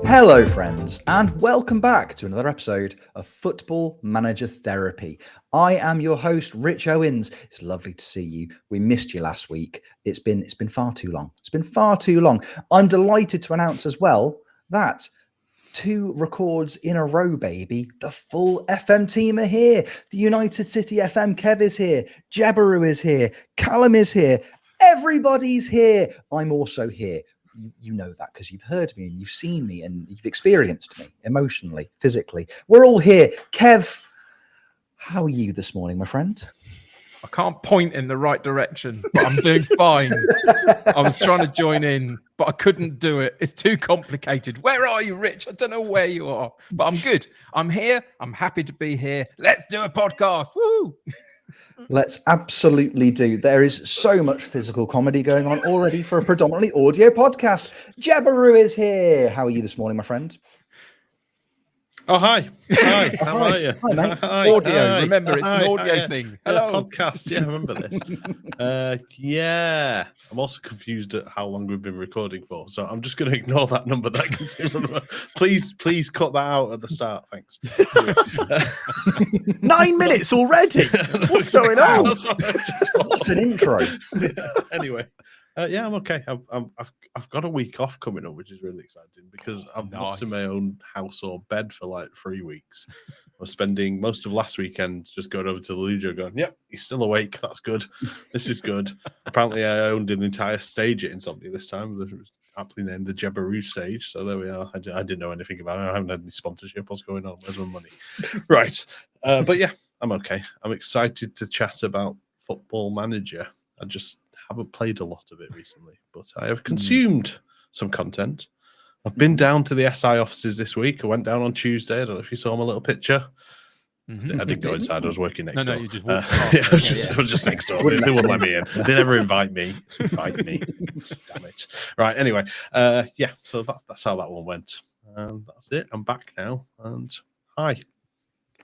Hello, friends, and welcome back to another episode of Football Manager Therapy. I am your host, Rich Owens. It's lovely to see you. We missed you last week. It's been far too long. It's been far too long. I'm delighted to announce as well that 2 records in a row, baby. The full FM team are here. The United City FM Kev is here. Jabberoo is here. Calum is here. Everybody's here. I'm also here. You know that because you've heard me and you've seen me and you've experienced me emotionally, physically. We're all here. Kev, how are you this morning, my friend? I can't point in the right direction, but I'm doing fine. I was trying to join in, but I couldn't do it. It's too complicated. Where are you, Rich? I don't know where you are, but I'm good. I'm here. I'm happy to be here. Let's do a podcast. Woo! Let's absolutely do. There is so much physical comedy going on already for a predominantly audio podcast. Jabberoo is here. How are you this morning, my friend? Oh, hi. Hi. How are you? Hi, mate. Audio. Hi. Remember, it's an audio Yeah. thing. Yeah, Hello. podcast. Yeah, I remember this. Yeah. I'm also confused at how long we've been recording for, so I'm just going to ignore that number that I can see in front of me. Please cut that out at the start. Thanks. 9 minutes already. What's going on? What an intro. Anyway. Yeah, I'm okay. I've got a week off coming up, which is really exciting because I've not in my own house or bed for like 3 weeks. I was spending most of last weekend just going over to the Lujo going, yep, he's still awake. That's good. This is good. Apparently, I owned an entire stage at Insomnia this time. It was aptly named the Jabberoo stage. So there we are. I didn't know anything about it. I haven't had any sponsorship. What's going on? Where's my money? Right. But yeah, I'm okay. I'm excited to chat about Football Manager. I just haven't played a lot of it recently, but I have consumed some content. I've been down to the SI offices this week. I went down on Tuesday. I don't know if you saw my little picture. I didn't go inside. I was working next door. You just walked past. I was just next door. They wouldn't let me in. They never invite me. Damn it. Right. Anyway. Yeah. So that's how that one went. That's it. I'm back now. And hi.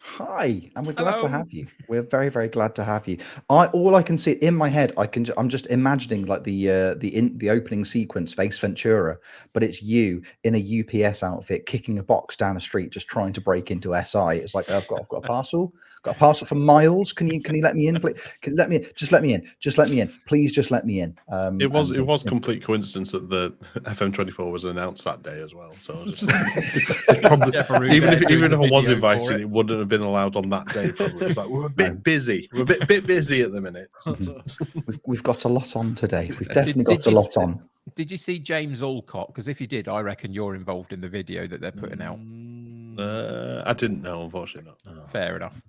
Hi, and we're glad to have you. We're very, very glad to have you. All I can see in my head, I'm just imagining like the opening sequence, Ace Ventura, but it's you in a UPS outfit kicking a box down the street, just trying to break into SI. It's like I've got a parcel. Got a parcel from Miles. Can you let me in? Please? Let me in. Just let me in. Please just let me in. It was complete coincidence that the FM24 was announced that day as well. So I was just probably, even if I was invited, it wouldn't have been allowed on that day. Probably. It was like we're a bit busy. We're a bit busy at the minute. We've got a lot on today. We've definitely got a lot on. Did you see James Alcott? Because if you did, I reckon you're involved in the video that they're putting out. I didn't know, unfortunately. No. Fair enough.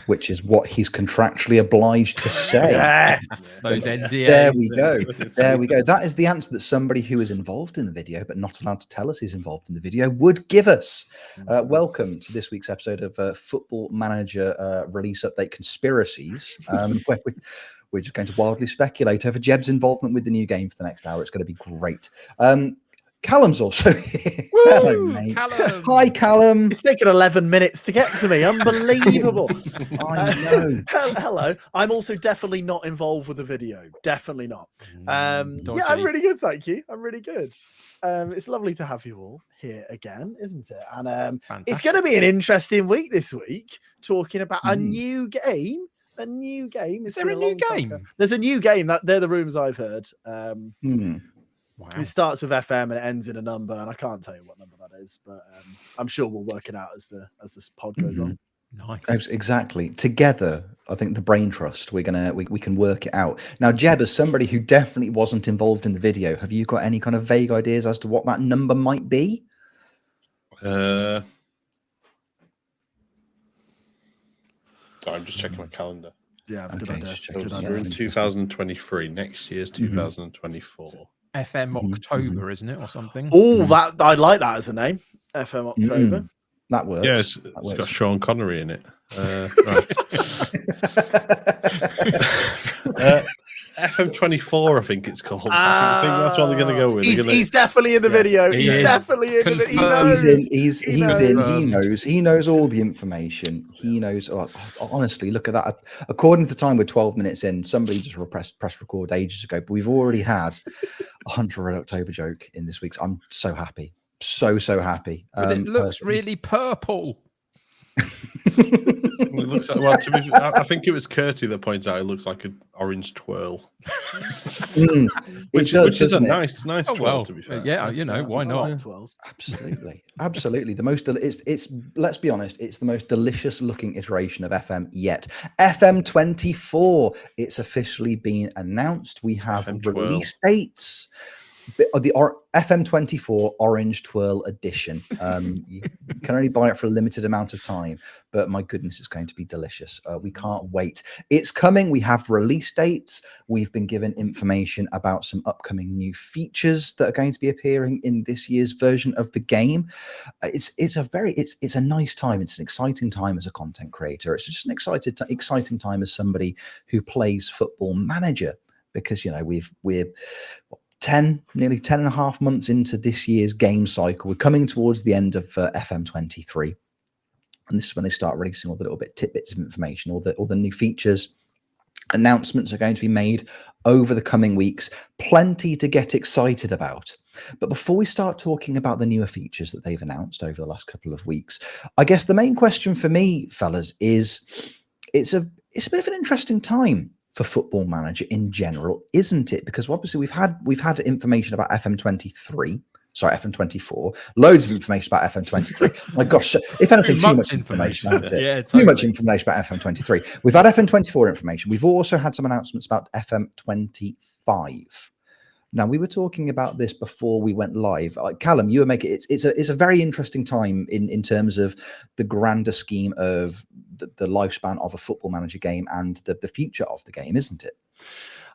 Which is what he's contractually obliged to say. Yes. Those NDAs. There we go. There we go. That is the answer that somebody who is involved in the video, but not allowed to tell us he's involved in the video, would give us. Welcome to this week's episode of Football Manager Release Update Conspiracies, where we're just going to wildly speculate over Jeb's involvement with the new game for the next hour. It's going to be great. Callum's also here. Hello, mate. Callum. Hi, Calum. It's taken 11 minutes to get to me. Unbelievable. I know. Hello. I'm also definitely not involved with the video. Definitely not. Yeah, I'm really good. Thank you. I'm really good. It's lovely to have you all here again, isn't it? And it's going to be an interesting week this week, talking about a new game. A new game. Is there a new game? There's a new game. They're the rumors I've heard. Wow. It starts with FM and it ends in a number, and I can't tell you what number that is, but I'm sure we'll work it out as this pod goes on. Nice. Exactly. Together, I think the brain trust, we can work it out. Now, Jeb, as somebody who definitely wasn't involved in the video, have you got any kind of vague ideas as to what that number might be? Sorry, I'm just checking my calendar. Yeah, good idea. We're in 2023. Next year's 2024. FM October, isn't it, or something? Oh, that I like that as a name. FM October. That works. Yeah, it's got Sean Connery in it. Right. FM24, I think it's called. I think that's what they're going to go with. He's definitely in the video. He's definitely in the video. He knows. He knows all the information. He knows. Oh, honestly, look at that. According to the time, we're 12 minutes in. Somebody just pressed record ages ago, but we've already had a Hunter Red October joke in this week's. I'm so happy. So happy. But it looks really purple. It looks like, well, I think it was Curtie that pointed out it looks like an orange twirl, which is a nice twirl, to be fair. Yeah, why not? Absolutely. The most it's let's be honest, it's the most delicious looking iteration of FM yet. FM24, it's officially been announced. We have release dates. The FM24 Orange Twirl Edition. You can only buy it for a limited amount of time, but my goodness, it's going to be delicious. We can't wait. It's coming. We have release dates. We've been given information about some upcoming new features that are going to be appearing in this year's version of the game. It's a nice time. It's an exciting time as a content creator. It's just an exciting time as somebody who plays Football Manager, because we're nearly 10 and a half months into this year's game cycle. We're coming towards the end of FM23, and this is when they start releasing all the little tidbits of information, all the new features. Announcements are going to be made over the coming weeks. Plenty to get excited about. But before we start talking about the newer features that they've announced over the last couple of weeks, I guess the main question for me, fellas, is it's a bit of an interesting time for Football Manager in general, isn't it? Because obviously we've had information about FM24, loads of information about FM23. My gosh, if anything, too much information. Yeah, totally. Too much information about FM23. We've had FM24 information. We've also had some announcements about FM25. Now, we were talking about this before we went live. Callum, you were making it's a very interesting time in terms of the grander scheme of the lifespan of a Football Manager game and the future of the game, isn't it?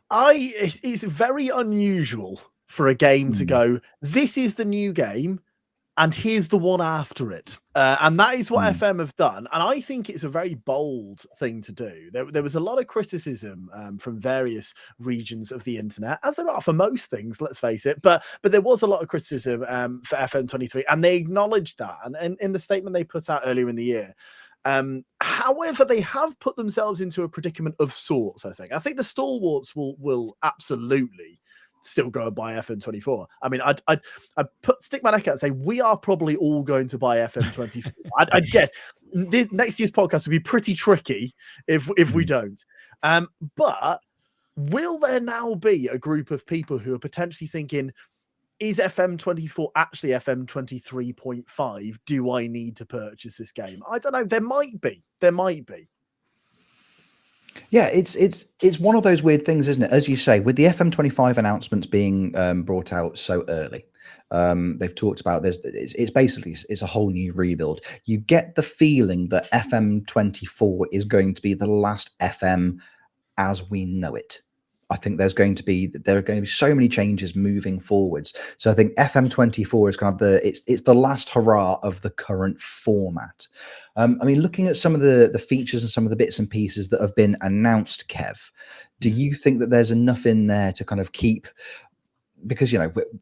It's very unusual for a game to go, this is the new game, and here's the one after it. And that is what FM have done. And I think it's a very bold thing to do. There was a lot of criticism from various regions of the internet, as there are for most things, let's face it. But there was a lot of criticism for FM23, and they acknowledged that. And in the statement they put out earlier in the year, however, they have put themselves into a predicament of sorts, I think. I think the stalwarts will absolutely still go and buy FM24. I mean, I'd stick my neck out and say we are probably all going to buy FM24. I'd guess this next year's podcast would be pretty tricky if we don't. But will there now be a group of people who are potentially thinking, is FM24 actually FM23.5? Do I need to purchase this game? I don't know. There might be. Yeah, it's one of those weird things, isn't it? As you say, with the FM25 announcements being brought out so early, they've talked about it's a whole new rebuild. You get the feeling that FM24 is going to be the last FM as we know it. I think there are going to be so many changes moving forwards. So I think FM24 is kind of it's the last hurrah of the current format. I mean, looking at some of the features and some of the bits and pieces that have been announced, Kev, do you think that there's enough in there to kind of keep? Because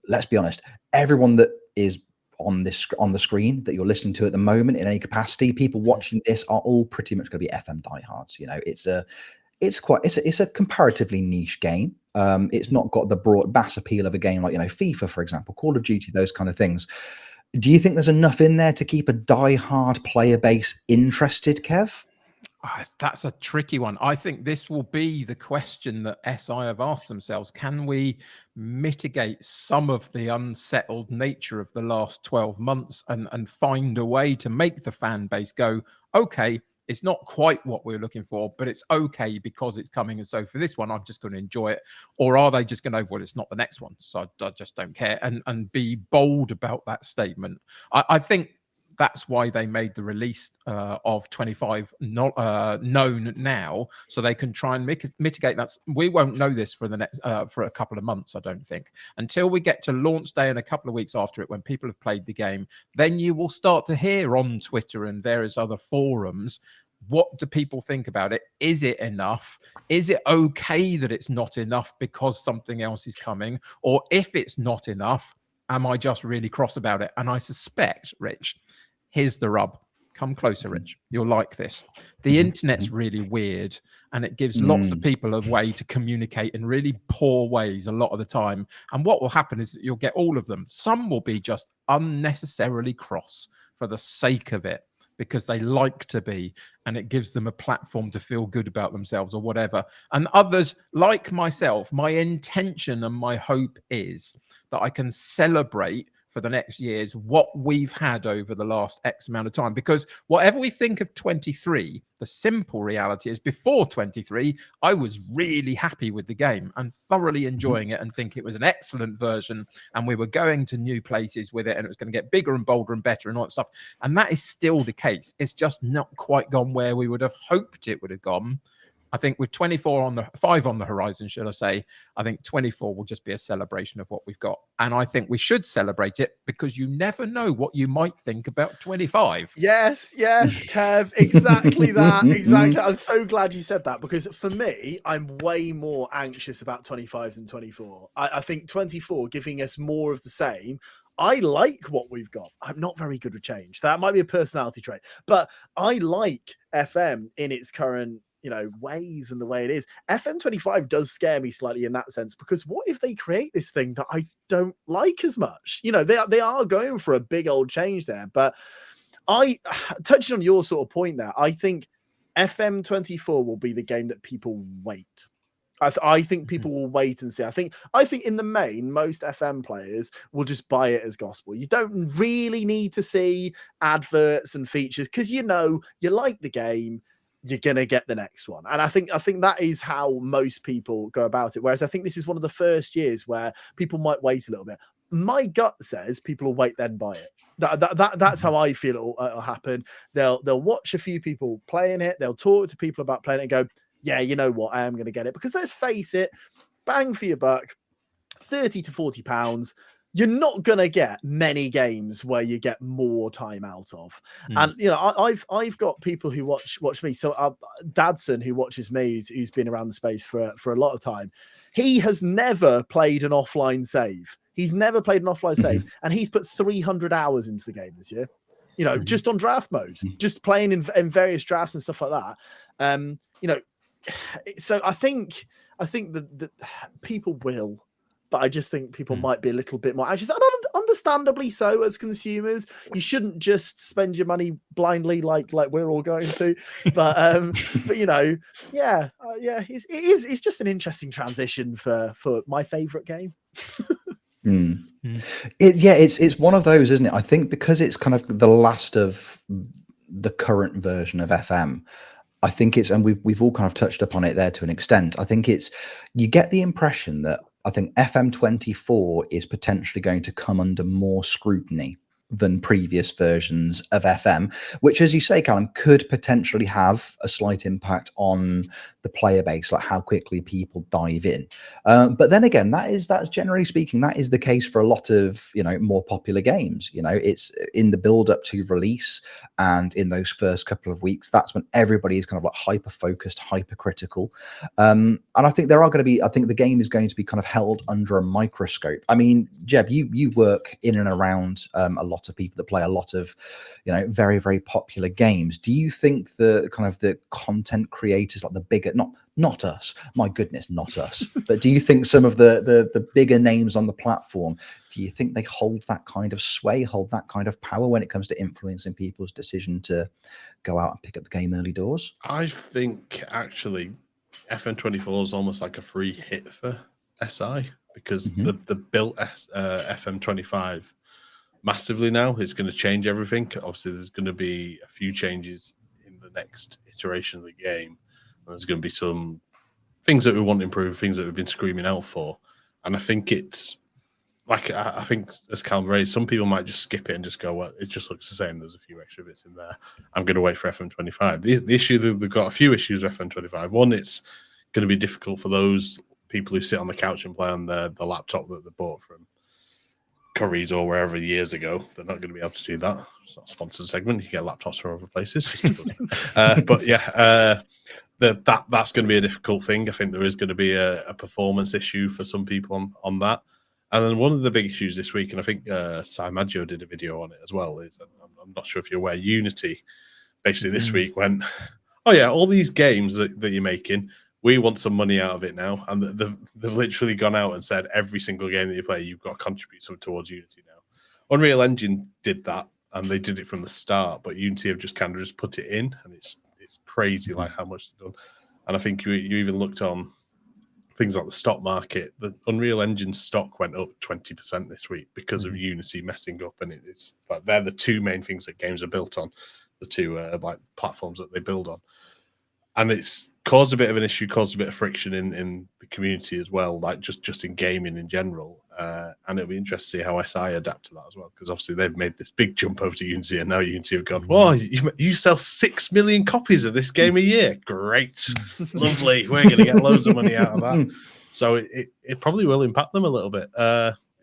let's be honest, everyone that is on the screen that you're listening to at the moment in any capacity, people watching this are all pretty much going to be FM diehards. It's a comparatively niche game. It's not got the broad mass appeal of a game like FIFA, for example, Call of Duty, those kind of things. Do you think there's enough in there to keep a die-hard player base interested, Kev? That's a tricky one. I think this will be the question that SI have asked themselves. Can we mitigate some of the unsettled nature of the last 12 months and find a way to make the fan base go, okay, it's not quite what we're looking for, but it's okay because it's coming. And so for this one, I'm just going to enjoy it. Or are they just going to, well, it's not the next one, so I just don't care, and be bold about that statement? I think that's why they made the release of 25 known now, so they can try and mitigate that. We won't know this for the next for a couple of months, I don't think, until we get to launch day and a couple of weeks after it, when people have played the game. Then you will start to hear on Twitter and various other forums, what do people think about it? Is it enough? Is it okay that it's not enough because something else is coming? Or if it's not enough, am I just really cross about it? And I suspect, Rich, here's the rub. Come closer, Rich. You'll like this. The internet's really weird, and it gives lots of people a way to communicate in really poor ways a lot of the time. And what will happen is that you'll get all of them. Some will be just unnecessarily cross for the sake of it, because they like to be, and it gives them a platform to feel good about themselves or whatever. And others, like myself, my intention and my hope is that I can celebrate for the next years what we've had over the last X amount of time. Because whatever we think of 23, the simple reality is before 23, I was really happy with the game and thoroughly enjoying it and think it was an excellent version, and we were going to new places with it, and it was going to get bigger and bolder and better and all that stuff. And that is still the case. It's just not quite gone where we would have hoped it would have gone. I think with 5 on the horizon, should I say, I think 24 will just be a celebration of what we've got. And I think we should celebrate it, because you never know what you might think about 25. Yes, Kev, exactly that. Exactly. I'm so glad you said that, because for me, I'm way more anxious about 25 than 24. I think 24 giving us more of the same. I like what we've got. I'm not very good with change. So that might be a personality trait, but I like FM in its current, ways and the way it is. FM25 does scare me slightly in that sense, because what if they create this thing that I don't like as much? They are going for a big old change there. But touching on your sort of point there, I think FM24 will be the game that people wait. I think people will wait and see. I think in the main, most FM players will just buy it as gospel. You don't really need to see adverts and features, because you like the game, you're gonna get the next one. And I think that is how most people go about it. Whereas I think this is one of the first years where people might wait a little bit. My gut says people will wait, then buy it. That's how I feel it'll happen. They'll watch a few people playing it. They'll talk to people about playing it and go, yeah, you know what, I am going to get it. Because let's face it, bang for your buck, 30 to 40 pounds. You're not going to get many games where you get more time out of. And, I've got people who watch me. So Dadson, who watches me, who's been around the space for a lot of time, he has never played an offline save. He's never played an offline save. And he's put 300 hours into the game this year, just on draft mode, just playing in various drafts and stuff like that. So I think that people will, but I just think people might be a little bit more anxious, and understandably so. As consumers, you shouldn't just spend your money blindly like we're all going to. But it's just an interesting transition for my favorite game. It's one of those, isn't it? I think because it's kind of the last of the current version of FM. I think it's, and we've all kind of touched upon it there to an extent. I think you get the impression that I think FM24 is potentially going to come under more scrutiny than previous versions of FM, which, as you say, Callum, could potentially have a slight impact on the player base, like how quickly people dive in. But then again, that's generally speaking, that is the case for a lot of, more popular games. It's in the build up to release, and in those first couple of weeks, that's when everybody is kind of like hyper focused, hyper critical. And I think the game is going to be kind of held under a microscope. I mean, Jeb, you work in and around a lot of people that play a lot of, very, very popular games. Do you think the kind of the content creators, like the bigger, not us, my goodness, not us, but do you think some of the bigger names on the platform, do you think they hold that kind of sway, hold that kind of power when it comes to influencing people's decision to go out and pick up the game early doors? I think actually FM24 is almost like a free hit for SI, because the built FM25 massively now. It's going to change everything. Obviously, there's going to be a few changes in the next iteration of the game. There's going to be some things that we want to improve, things that we've been screaming out for. And I think it's like, I think as Calum raised, some people might just skip it and just go, well, it just looks the same. There's a few extra bits in there. I'm going to wait for FM25. The issue, they've got a few issues with FM25. One, it's going to be difficult for those people who sit on the couch and play on the laptop that they bought from Currys or wherever years ago. They're not going to be able to do that. It's not a sponsored segment. You get laptops from other places. But yeah, that's going to be a difficult thing. I think there is going to be a performance issue for some people on that. And then one of the big issues this week, and I think Sai Maggio did a video on it as well, is I'm not sure if you're aware, Unity basically this week went, oh yeah, all these games that you're making, we want some money out of it now. And they've literally gone out and said every single game that you play, you've got to contribute something towards Unity now. Unreal Engine did that, and they did it from the start, but Unity have just kind of just put it in, and it's crazy like how much they've done. And I think you even looked on things like the stock market, the Unreal Engine stock went up 20% this week because of Unity messing up, and it's like they're the two main things that games are built on, the two like platforms that they build on, and it's caused a bit of an issue, caused a bit of friction in the community as well, like just in gaming in general. And it'll be interesting to see how SI adapt to that as well, because obviously they've made this big jump over to Unity, and now Unity have gone, well, you sell 6 million copies of this game a year. Great. Lovely. We're going to get loads of money out of that. So it probably will impact them a little bit.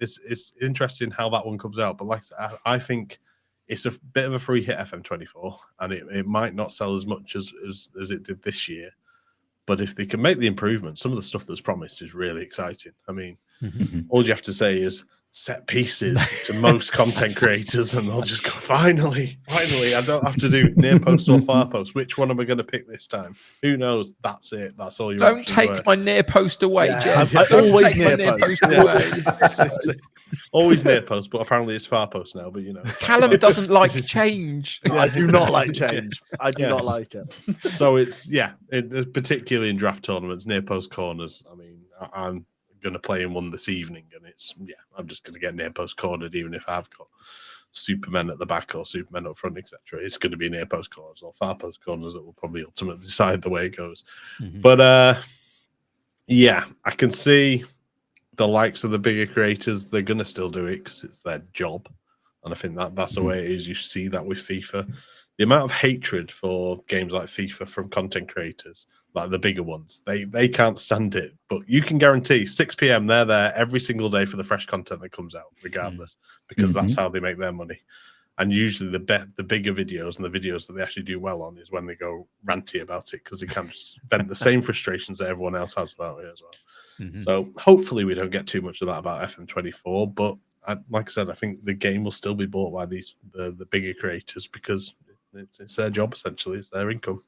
It's interesting how that one comes out. But like I think it's a bit of a free hit, FM24, and it might not sell as much as it did this year. But if they can make the improvements, some of the stuff that's promised is really exciting. I mean, all you have to say is set pieces to most content creators, and they'll just go, finally, I don't have to do near post or far post. Which one am I going to pick this time? Who knows? That's it. That's all you don't take my near post away, Jeb. I always near post away. Always near post, but apparently it's far post now. But you know, Callum doesn't like change. I do not like change. I do not like it. So it's particularly in draft tournaments, near post corners. I mean, I'm going to play in one this evening, and I'm just going to get near post cornered, even if I've got Supermen at the back or Supermen up front, etc. It's going to be near post corners or far post corners that will probably ultimately decide the way it goes. But I can see the likes of the bigger creators, they're going to still do it because it's their job. And I think that's the way it is. You see that with FIFA. The amount of hatred for games like FIFA from content creators, like the bigger ones, they can't stand it. But you can guarantee 6 p.m. they're there every single day for the fresh content that comes out, regardless, because that's how they make their money. And usually the bigger videos and the videos that they actually do well on is when they go ranty about it, because they can just vent the same frustrations that everyone else has about it as well. So hopefully we don't get too much of that about FM24. But like I said, I think the game will still be bought by the bigger creators, because it's their job, essentially. It's their income.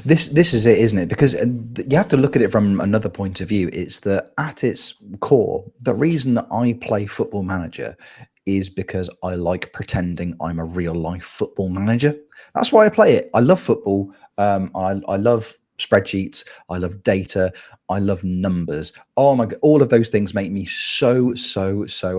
This is it, isn't it? Because you have to look at it from another point of view. It's that at its core, the reason that I play Football Manager is because I like pretending I'm a real life football manager. That's why I play it. I love football. I love spreadsheets. I love data. I love numbers. Oh my God, all of those things make me so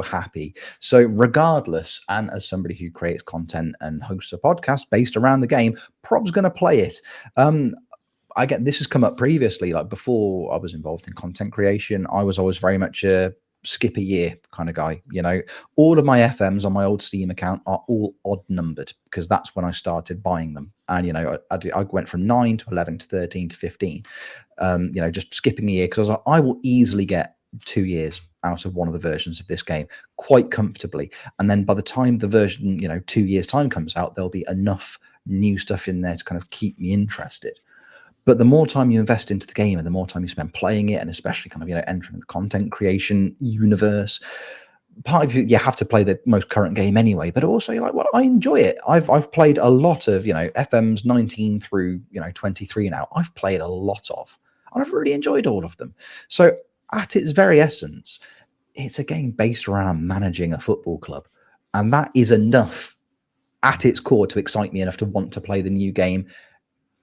happy. So regardless, and as somebody who creates content and hosts a podcast based around the game, Prob's going to play it. This has come up previously, like before I was involved in content creation, I was always very much a skip a year kind of guy. You know, all of my FMs on my old Steam account are all odd numbered, because that's when I started buying them. And, you know, I went from 9 to 11 to 13 to 15, just skipping a year, because I was like, I will easily get 2 years out of one of the versions of this game quite comfortably. And then by the time the version, 2 years time comes out, there'll be enough new stuff in there to kind of keep me interested. But the more time you invest into the game and the more time you spend playing it, and especially kind of, entering the content creation universe, part of you have to play the most current game anyway, but also you're like, well, I enjoy it. I've played a lot of, FMs 19 through, 23 now. I've played a lot of, and I've really enjoyed all of them. So at its very essence, it's a game based around managing a football club. And that is enough at its core to excite me enough to want to play the new game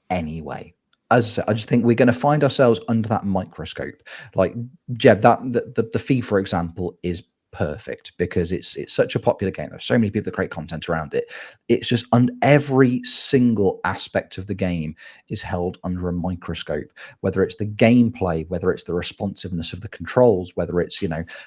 anyway. As I said, I just think we're going to find ourselves under that microscope. Like Jeb, the FIFA example is perfect, because it's such a popular game. There's so many people that create content around it. It's just every single aspect of the game is held under a microscope, whether it's the gameplay, whether it's the responsiveness of the controls, whether it's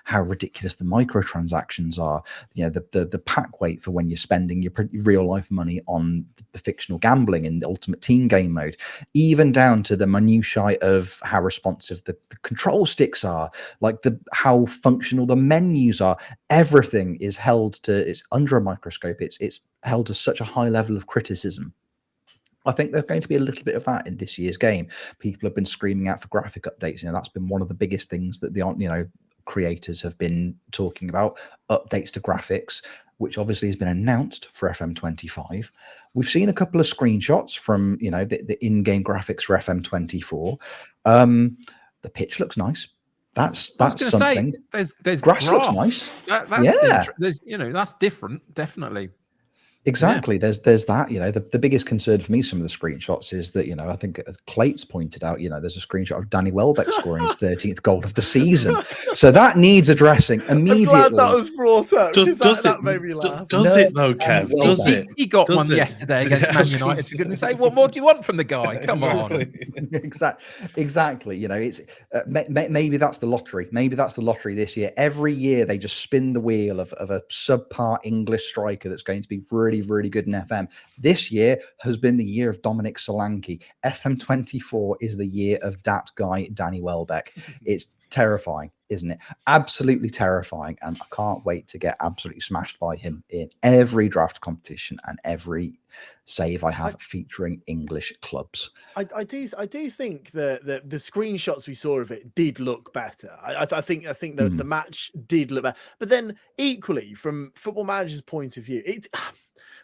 how ridiculous the microtransactions are, the pack weight for when you're spending your real life money on the fictional gambling in the ultimate team game mode, even down to the minutiae of how responsive the control sticks are, like how functional the menus menus are, everything is held to, it's under a microscope. It's held to such a high level of criticism. I think there's going to be a little bit of that in this year's game. People have been screaming out for graphic updates. That's been one of the biggest things that the creators have been talking about, updates to graphics, which obviously has been announced for FM25. We've seen a couple of screenshots from the in-game graphics for FM24. The pitch looks nice. That's something. Say, there's grass looks nice. That's different, definitely. Exactly. Yeah. There's that. The biggest concern for me, some of the screenshots, is that I think as Clate's pointed out, there's a screenshot of Danny Welbeck scoring his 13th goal of the season. So that needs addressing immediately. I'm glad that was brought up. That made me laugh. Does it though, Kev? Does it? He got one yesterday against Man United. For goodness sake, what more do you want from the guy? Come on. Exactly. It's maybe that's the lottery. Maybe that's the lottery this year. Every year they just spin the wheel of a subpar English striker that's going to be really, really good in FM. This year has been the year of Dominic Solanke. FM24 is the year of that guy, Danny Welbeck. It's terrifying, isn't it? Absolutely terrifying. And I can't wait to get absolutely smashed by him in every draft competition and every save I have featuring English clubs. I do think the screenshots we saw of it did look better. I think the match did look better. But then equally, from Football Manager's point of view,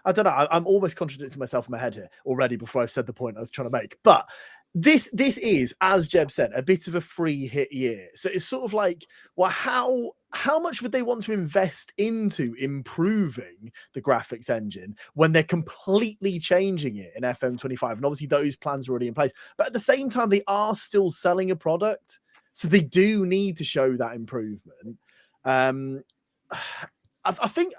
I don't know. I'm almost contradicting myself in my head here already before I've said the point I was trying to make. But this is, as Jeb said, a bit of a free hit year. So it's sort of like, well, how much would they want to invest into improving the graphics engine when they're completely changing it in FM25? And obviously those plans are already in place. But at the same time, they are still selling a product. So they do need to show that improvement. I think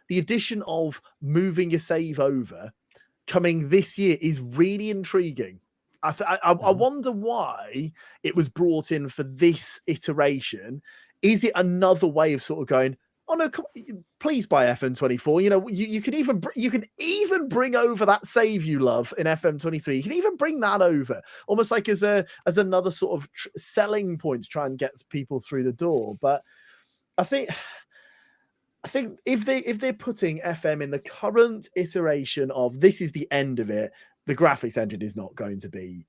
the addition of moving your save over coming this year is really intriguing. I wonder why it was brought in for this iteration. Is it another way of sort of going, oh no, please buy FM24. You can even bring over that save you love in FM23. You can even bring that over, almost like as another sort of selling point to try and get people through the door. But I think if they're putting FM in the current iteration of this is the end of it, the graphics engine is not going to be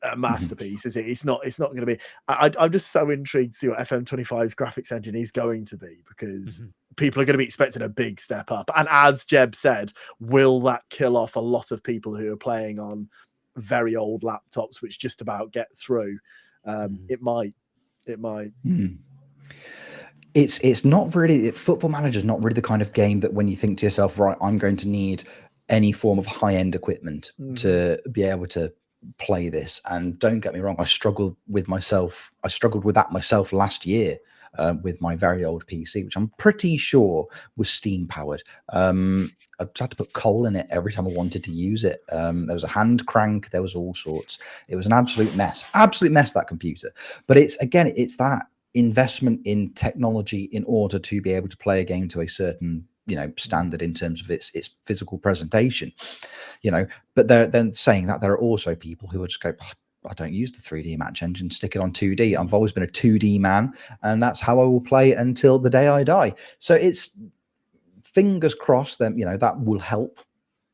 a masterpiece, is it? It's not going to be. I'm just so intrigued to see what FM25's graphics engine is going to be, because people are going to be expecting a big step up. And as Jeb said, will that kill off a lot of people who are playing on very old laptops, which just about get through? It might. It's not really, Football Manager is not really the kind of game that when you think to yourself, right, I'm going to need any form of high-end equipment to be able to play this. And don't get me wrong, I struggled with that myself last year with my very old PC, which I'm pretty sure was steam powered. I had to put coal in it every time I wanted to use it. There was a hand crank, there was all sorts. It was an absolute mess, that computer. But it's that investment in technology in order to be able to play a game to a certain standard in terms of its physical presentation, but then saying that there are also people who would just go, I don't use the 3D match engine, stick it on 2D. I've always been a 2D man, and that's how I will play until the day I die. So it's fingers crossed that that will help.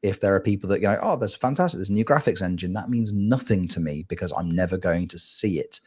If there are people that go, oh, there's fantastic, there's a new graphics engine, that means nothing to me because I'm never going to see it.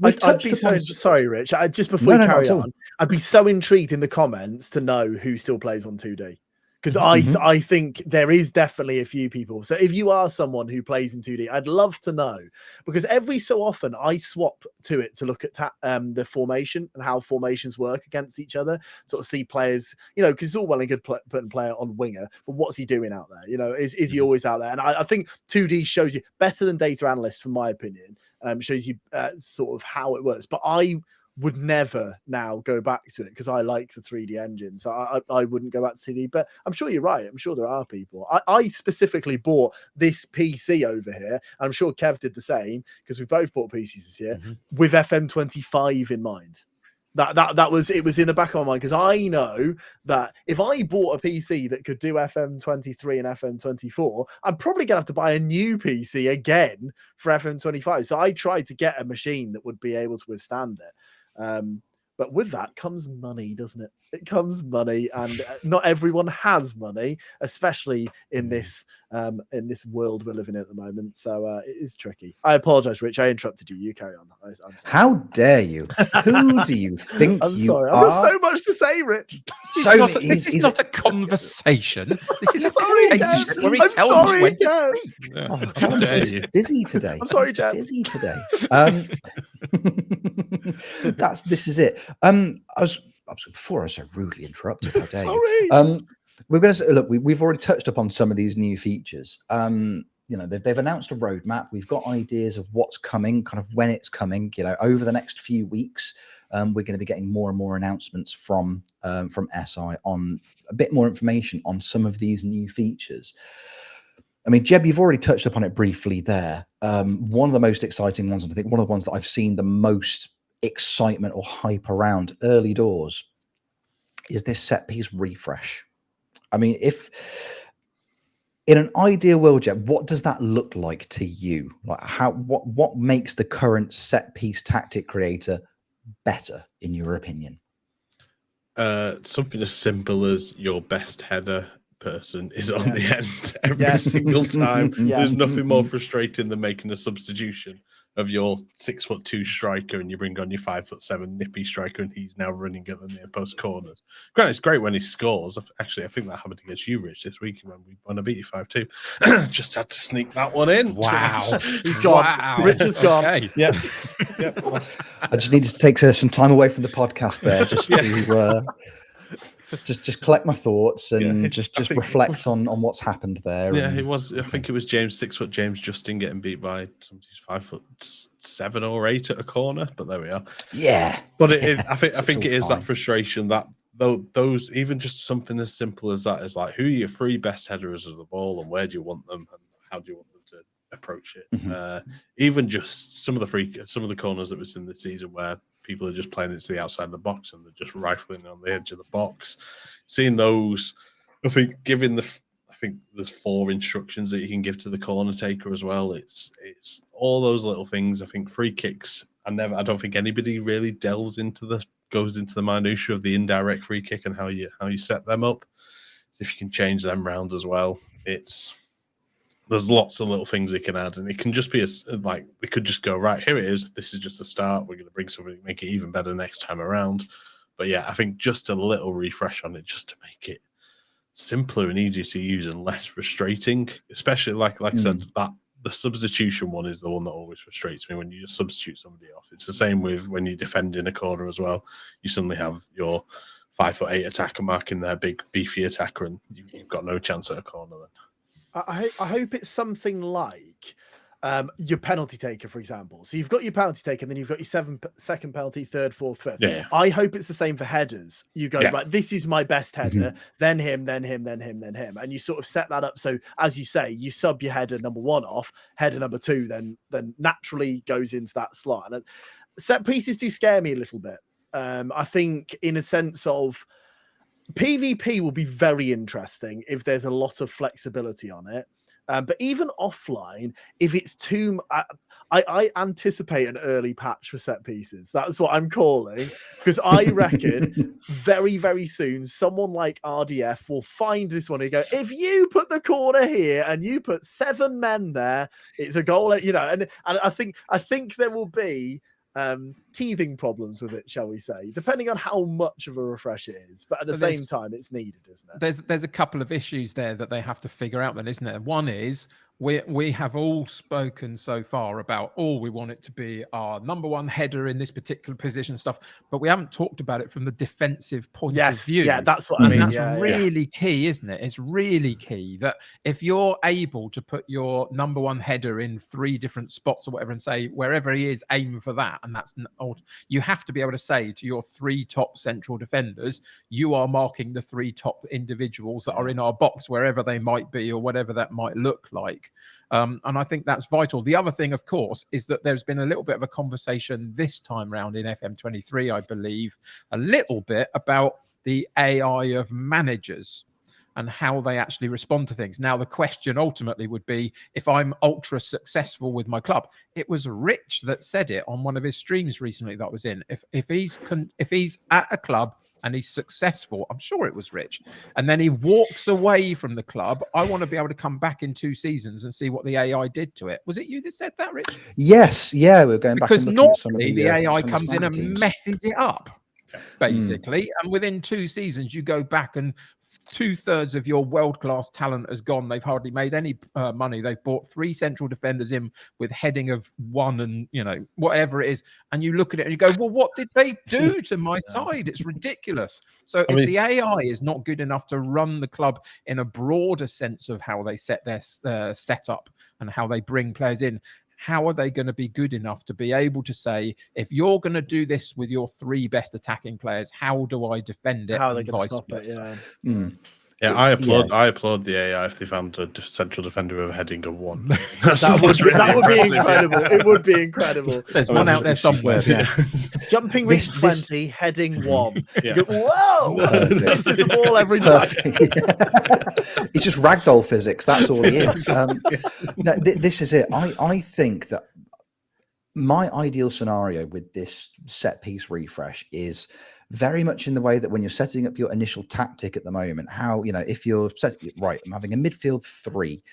I'd be sorry, Rich. Just before you carry on, I'd be so intrigued in the comments to know who still plays on 2D, because I think there is definitely a few people. So if you are someone who plays in 2D, I'd love to know, because every so often I swap to it to look at the formation and how formations work against each other, sort of see players, because it's all well and good putting player on winger, but what's he doing out there? Is he always out there? And I think 2D shows you better than data analyst, from my opinion. Shows you sort of how it works. But I would never now go back to it because I like the 3D engine. So I wouldn't go back to 2D. But I'm sure you're right. I'm sure there are people. I specifically bought this PC over here. I'm sure Kev did the same, because we both bought PCs this year with FM25 in mind. It was in the back of my mind, because I know that if I bought a PC that could do FM23 and FM24, I'm probably gonna have to buy a new PC again for FM25. So I tried to get a machine that would be able to withstand it. But with that comes money, doesn't it? It comes money, and not everyone has money, especially in this world we're living in at the moment. So it is tricky. I apologize, Rich. I interrupted you. You carry on. I'm sorry. How dare you? Who do you think I'm you sorry. are? I've got so much to say, Rich. This is not a conversation. This is a conversation where he tells you when to speak. Oh, Callum's just busy today. I'm sorry, Jeb. Jeb. Busy today. This is it. Before I was so rudely interrupted. How dare you? We're going to look. We've already touched upon some of these new features. They've announced a roadmap. We've got ideas of what's coming, kind of when it's coming. Over the next few weeks, we're going to be getting more and more announcements from SI on a bit more information on some of these new features. I mean, Jeb, you've already touched upon it briefly there. One of the most exciting ones, and I think one of the ones that I've seen the most excitement or hype around early doors, is this set piece refresh. I mean, if in an ideal world, Jeb, what does that look like to you? Like what makes the current set piece tactic creator better, in your opinion? Something as simple as your best header person is on the end every single time. There's nothing more frustrating than making a substitution of your 6'2" striker and you bring on your 5'7" nippy striker and he's now running at the near post corners. Granted, it's great when he scores. Actually, I think that happened against you, Rich, this week when I beat you 5-2. Just had to sneak that one in. Wow. He's gone. Wow. Rich is gone. Okay. Yeah. I just needed to take some time away from the podcast there just to just collect my thoughts and just reflect on what's happened there. Yeah, it was. I think it was James, 6 foot James Justin getting beat by somebody who's 5'7" or 8" at a corner. But there we are. Yeah, but I think it is that frustration that those even just something as simple as that is like, who are your 3 best headers of the ball and where do you want them and how do you want them to approach it? Mm-hmm. Even just some of the corners that was in the season where people are just playing it to the outside of the box and they're just rifling on the edge of the box. Seeing those, I think there's 4 instructions that you can give to the corner taker as well. It's all those little things. I think free kicks. I don't think anybody really goes into the minutiae of the indirect free kick and how you set them up. So if you can change them round as well, there's lots of little things it can add, and it can just be we could just go, right, here it is. This is just a start. We're going to bring something, make it even better next time around. But yeah, I think just a little refresh on it just to make it simpler and easier to use and less frustrating, especially like I said, that the substitution one is the one that always frustrates me when you just substitute somebody off. It's the same with when you defend in a corner as well. You suddenly have your 5'8" attacker marking their big beefy attacker and you've got no chance at a corner then. I hope it's something like your penalty taker, for example. So you've got your penalty taker, and then you've got your second penalty, third, fourth, fifth. Yeah. I hope it's the same for headers. You go, right, this is my best header, then him, then him, then him, then him. And you sort of set that up. So as you say, you sub your header number 1 off, header number 2 then naturally goes into that slot. And set pieces do scare me a little bit. I think in a sense of PvP will be very interesting if there's a lot of flexibility on it. But even offline, if it's too... I anticipate an early patch for set pieces. That's what I'm calling. Because I reckon very, very soon, someone like RDF will find this one and go, if you put the corner here and you put 7 men there, it's a goal. And I think there will be teething problems with it, shall we say, depending on how much of a refresh it is. But at the same time, it's needed, isn't it? There's a couple of issues there that they have to figure out then, isn't there? One is we have all spoken so far about, we want it to be our number 1 header in this particular position stuff, but we haven't talked about it from the defensive point of view. Yeah, that's what I mean. That's really key, isn't it? It's really key that if you're able to put your number 1 header in 3 different spots or whatever and say, wherever he is, aim for that. And that's you have to be able to say to your 3 top central defenders, you are marking the 3 top individuals that are in our box, wherever they might be or whatever that might look like. And I think that's vital. The other thing, of course, is that there's been a little bit of a conversation this time round in FM23, I believe, a little bit about the AI of managers. and how they actually respond to things. Now, the question ultimately would be, if I'm ultra successful with my club, it was Rich that said it on one of his streams recently that I was in. If he's at a club and he's successful, I'm sure it was Rich, and then he walks away from the club, I want to be able to come back in 2 seasons and see what the AI did to it. Was it you that said that, Rich? Yes, yeah, we're going back because and looking at some of normally the AI comes in and teams. messes it up, basically, and within 2 seasons you go back and 2/3 of your world-class talent has gone. They've hardly made any money. They've bought 3 central defenders in with heading of 1 and, you know, whatever it is. And you look at it and you go, well, what did they do to my side? It's ridiculous. So if the AI is not good enough to run the club in a broader sense of how they set their setup and how they bring players in, how are they going to be good enough to be able to say, if you're going to do this with your 3 best attacking players, how do I defend it? How are they going to stop it? Yeah, I applaud the AI if they found a central defender with a heading of 1. That would be incredible. It would be incredible. There's one out there somewhere. Jumping reach 20, heading 1. You go, whoa! This is the ball every time. It's just ragdoll physics. That's all it is. No, this is it. I think that my ideal scenario with this set piece refresh is very much in the way that when you're setting up your initial tactic at the moment, how, you know, if you're set right, I'm having a midfield 3.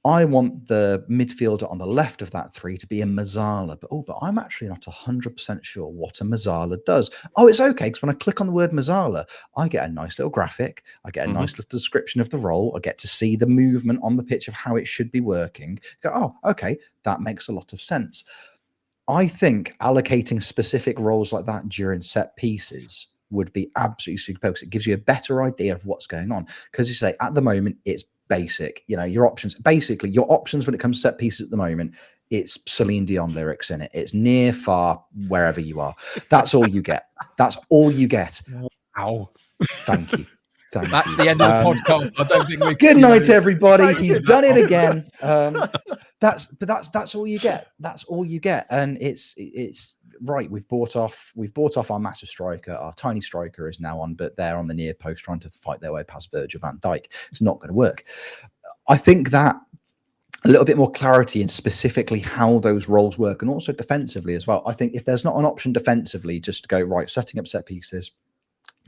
I want the midfielder on the left of that 3 to be a Mazzala, but I'm actually not 100% sure what a Mazzala does. Oh, it's okay, because when I click on the word Mazzala, I get a nice little graphic, I get a nice little description of the role, I get to see the movement on the pitch of how it should be working. Go, oh, okay, that makes a lot of sense. I think allocating specific roles like that during set pieces would be absolutely super, because it gives you a better idea of what's going on. Because you say at the moment it's basic, you know, your options when it comes to set pieces at the moment, it's Celine Dion lyrics in it. It's near, far, wherever you are. That's all you get. That's all you get. Wow. Thank you. That's the end of the podcast. I don't think we. Good night, everybody. He's done it again. That's all you get. That's all you get. And it's right. We've bought off our massive striker. Our tiny striker is now on, but they're on the near post trying to fight their way past Virgil van Dijk. It's not going to work. I think that a little bit more clarity in specifically how those roles work, and also defensively as well. I think if there's not an option defensively, just to go right, setting up set pieces.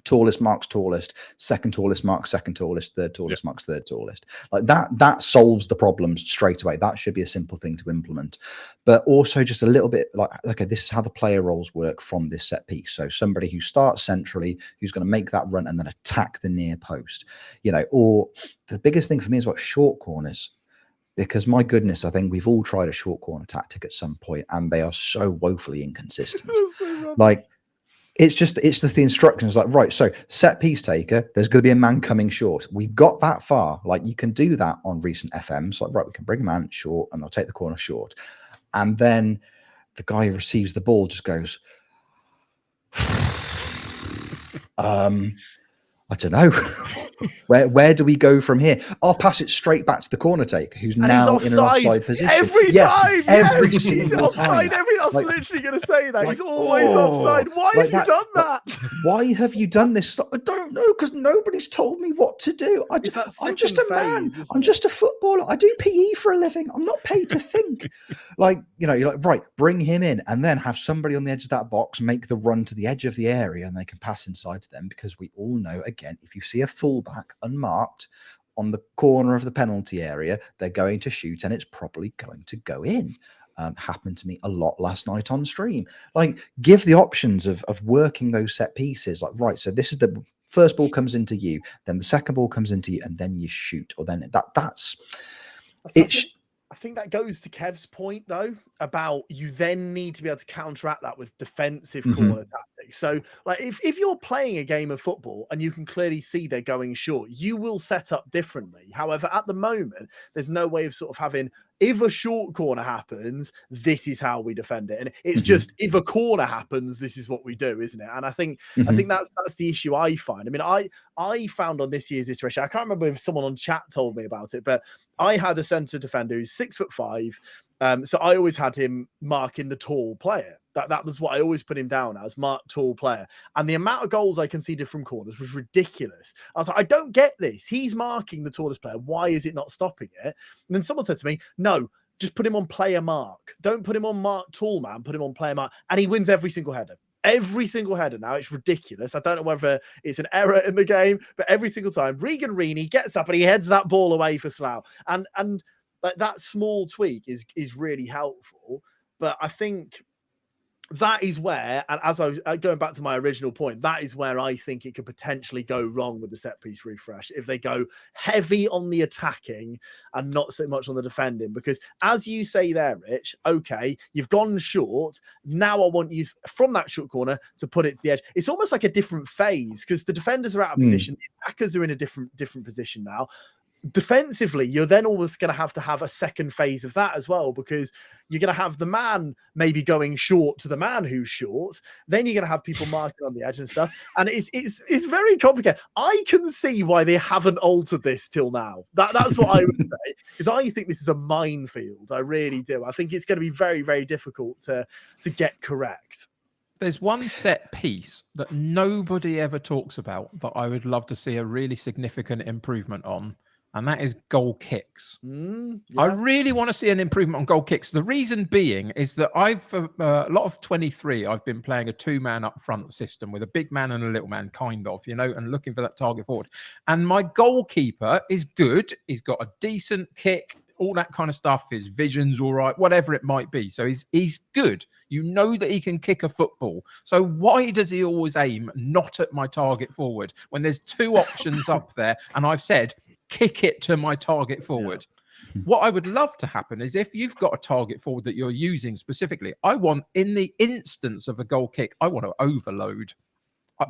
Tallest marks tallest, second tallest marks second tallest, third tallest marks third tallest. Like that solves the problems straight away. That should be a simple thing to implement. But also just a little bit like, okay, this is how the player roles work from this set piece. So somebody who starts centrally, who's going to make that run and then attack the near post, you know. Or the biggest thing for me is about short corners. Because my goodness, I think we've all tried a short corner tactic at some point, and they are so woefully inconsistent. Like, it's just the instructions, like, right, so set piece taker, there's going to be a man coming short. We've got that far. Like, you can do that on recent FMs. Like, right, we can bring a man short and they'll take the corner short. And then the guy who receives the ball just goes, I don't know. Where do we go from here? I'll pass it straight back to the corner taker, who's now in an offside position. Every time. Every Yes, he's single offside. time. I was literally going to say that. He's always offside. Why have you done that? Why have you done this? I don't know, because nobody's told me what to do. I'm just a man. I'm just a footballer. I do PE for a living. I'm not paid to think. Like, you know, you're like, right, bring him in, and then have somebody on the edge of that box make the run to the edge of the area, and they can pass inside to them, because we all know, again, if you see a fullback unmarked on the corner of the penalty area, they're going to shoot, and it's probably going to go in. Happened to me a lot last night on stream. Like, give the options of working those set pieces. Like, right, so this is the first ball comes into you, then the second ball comes into you, and then you shoot. Or then that's it. I think that goes to Kev's point, though, about you then need to be able to counteract that with defensive corner tactics. So, like, if you're playing a game of football and you can clearly see they're going short, you will set up differently. However, at the moment, there's no way of sort of having, if a short corner happens, this is how we defend it. And it's just, if a corner happens, this is what we do, isn't it? And I think that's the issue I find. I mean, I found on this year's iteration, I can't remember if someone on chat told me about it, but I had a centre defender who's 6'5", So I always had him marking the tall player. That was what I always put him down as, mark tall player. And the amount of goals I conceded from corners was ridiculous. I was like, I don't get this. He's marking the tallest player. Why is it not stopping it? And then someone said to me, no, just put him on player mark. Don't put him on mark tall man, put him on player mark. And he wins every single header. Every single header now. It's ridiculous. I don't know whether it's an error in the game, but every single time Regan Reaney gets up and he heads that ball away for Slough. And like that small tweak is really helpful. But I think that is where, and as I was going back to my original point, that is where I think it could potentially go wrong with the set piece refresh if they go heavy on the attacking and not so much on the defending. Because as you say there, Rich, okay, you've gone short. Now I want you from that short corner to put it to the edge. It's almost like a different phase because the defenders are out of position. The attackers are in a different position now. Defensively, you're then always going to have a second phase of that as well, because you're going to have the man maybe going short to the man who's short. Then you're going to have people marking on the edge and stuff. And it's very complicated. I can see why they haven't altered this till now. That's what I would say, because I think this is a minefield. I really do. I think it's going to be very, very difficult to get correct. There's one set piece that nobody ever talks about that I would love to see a really significant improvement on. And that is goal kicks. I really want to see an improvement on goal kicks. The reason being is that for a lot of 23, I've been playing a 2-man up front system with a big man and a little man, kind of, and looking for that target forward. And my goalkeeper is good. He's got a decent kick, all that kind of stuff. His vision's all right, whatever it might be. So he's good. You know that he can kick a football. So why does he always aim not at my target forward when there's 2 options up there? And I've said, kick it to my target forward. Yeah. What I would love to happen is if you've got a target forward that you're using specifically, I want, in the instance of a goal kick, I want to overload.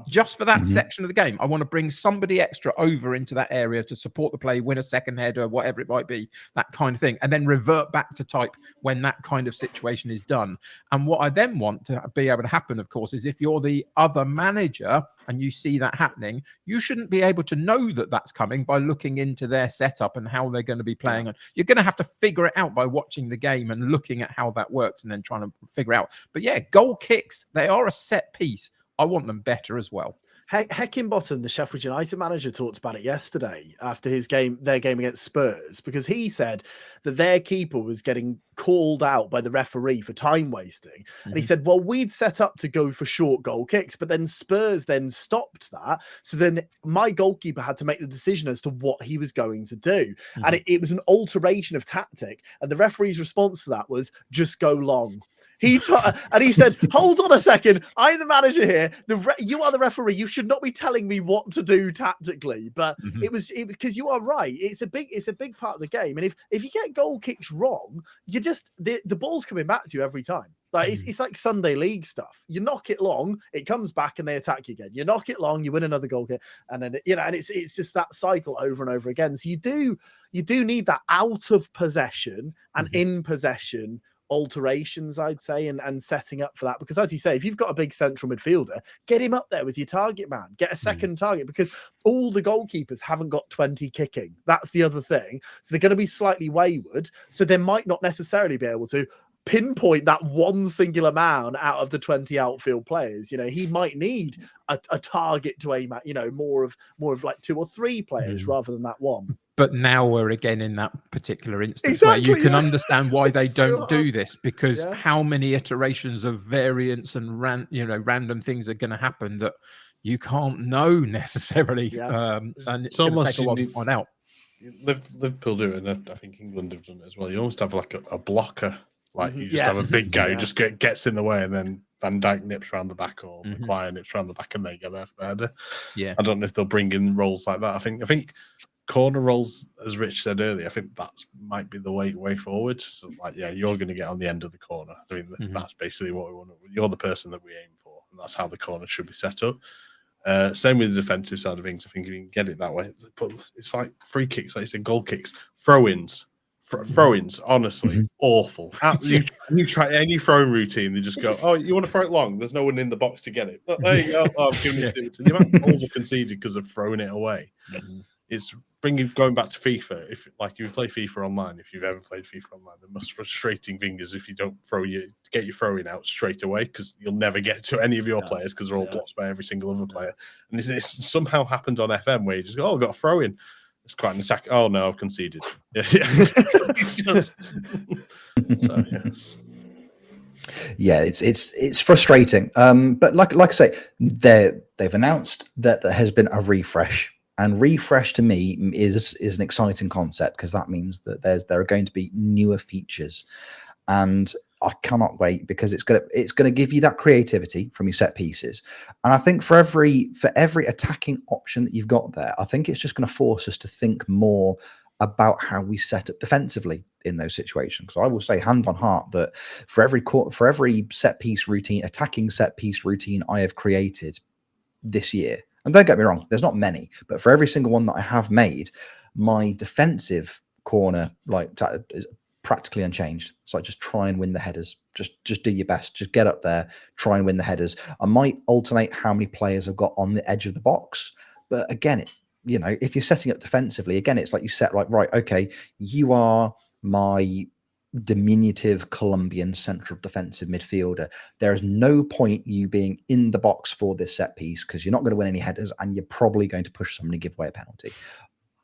Just for that section of the game, I want to bring somebody extra over into that area to support the play, win a second header, whatever it might be, that kind of thing, and then revert back to type when that kind of situation is done. And what I then want to be able to happen, of course, is if you're the other manager and you see that happening, you shouldn't be able to know that that's coming by looking into their setup and how they're going to be playing. You're going to have to figure it out by watching the game and looking at how that works and then trying to figure out. But yeah, goal kicks, they are a set piece. I want them better as well. Heckingbottom, the Sheffield United manager, talked about it yesterday after their game against Spurs, because he said that their keeper was getting called out by the referee for time wasting. And he said, well, we'd set up to go for short goal kicks, but then Spurs then stopped that. So then my goalkeeper had to make the decision as to what he was going to do. And it was an alteration of tactic. And the referee's response to that was just go long. And he said, hold on a second, I'm the manager here. You are the referee. You should not be telling me what to do tactically. But it was because you are right. It's a big part of the game. And if you get goal kicks wrong, you just the ball's coming back to you every time. Like it's like Sunday league stuff. You knock it long, it comes back and they attack you again. You knock it long, you win another goal kick, and then and it's just that cycle over and over again. So you do need that out of possession and in possession alterations, I'd say, and setting up for that, because as you say, if you've got a big central midfielder, get him up there with your target man, get a second target, because all the goalkeepers haven't got 20 kicking. That's the other thing. So they're going to be slightly wayward, so they might not necessarily be able to pinpoint that one singular man out of the 20 outfield players. He might need a target to aim at, more of like 2 or 3 players rather than that one. But now we're again in that particular instance where you can understand why they don't do this, because how many iterations of variants and random things are going to happen that you can't know necessarily. And it's almost take a while to find out. Liverpool do it, and I think England have done it as well. You almost have like a blocker. Like you just have a big guy who just gets in the way, and then Van Dijk nips around the back, or Maguire nips around the back, and they get there for the header. Yeah, I don't know if they'll bring in roles like that. I think corner roles, as Rich said earlier, I think that might be the way forward. So like, you're going to get on the end of the corner. I mean, that's basically what we want. You're the person that we aim for, and that's how the corner should be set up. Same with the defensive side of things. I think if you can get it that way, but it's like free kicks, like you said, goal kicks, throw-ins. Throw-ins, honestly, awful. You try any throwing routine, they just go, oh, you want to throw it long? There's no one in the box to get it. There you go. Oh, I'm giving it to the amount of goals are conceded because of throwing it away. It's going back to FIFA, if you play FIFA online, if you've ever played FIFA online, the most frustrating thing is if you don't get your throwing out straight away, because you'll never get to any of your players because they're all blocked by every single other player. And it's somehow happened on FM where you just go, oh, I've got a throw in. It's quite an attack. Oh no, I've conceded. So yes. Yeah, it's frustrating. But like I say, they've announced that there has been a refresh. And refresh to me is an exciting concept, because that means that there are going to be newer features, and I cannot wait, because it's gonna give you that creativity from your set pieces. And I think for every attacking option that you've got there, I think it's just going to force us to think more about how we set up defensively in those situations. Because I will say, hand on heart, that for every set piece routine, attacking set piece routine I have created this year. And don't get me wrong, there's not many, but for every single one that I have made, my defensive corner is practically unchanged. So I just try and win the headers. Just do your best. Just get up there, try and win the headers. I might alternate how many players I've got on the edge of the box, but again, if you're setting up defensively, again, it's like you set right, okay, you are my diminutive Colombian central defensive midfielder. There is no point you being in the box for this set piece, because you're not going to win any headers and you're probably going to push somebody to give away a penalty.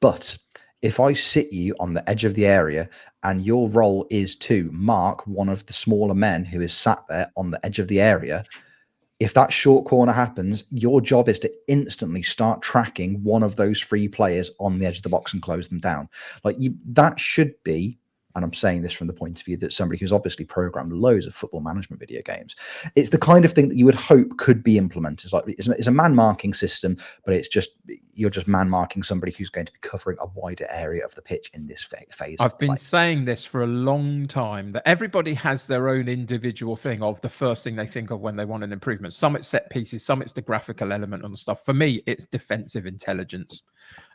But if I sit you on the edge of the area and your role is to mark one of the smaller men who is sat there on the edge of the area, if that short corner happens, your job is to instantly start tracking one of those free players on the edge of the box and close them down. That should be, and I'm saying this from the point of view that somebody who's obviously programmed loads of football management video games, it's the kind of thing that you would hope could be implemented. It's a man marking system, but you're just man marking somebody who's going to be covering a wider area of the pitch in this phase. I've been saying this for a long time, that everybody has their own individual thing of the first thing they think of when they want an improvement. Some it's set pieces, some it's the graphical element and stuff. For me, it's defensive intelligence.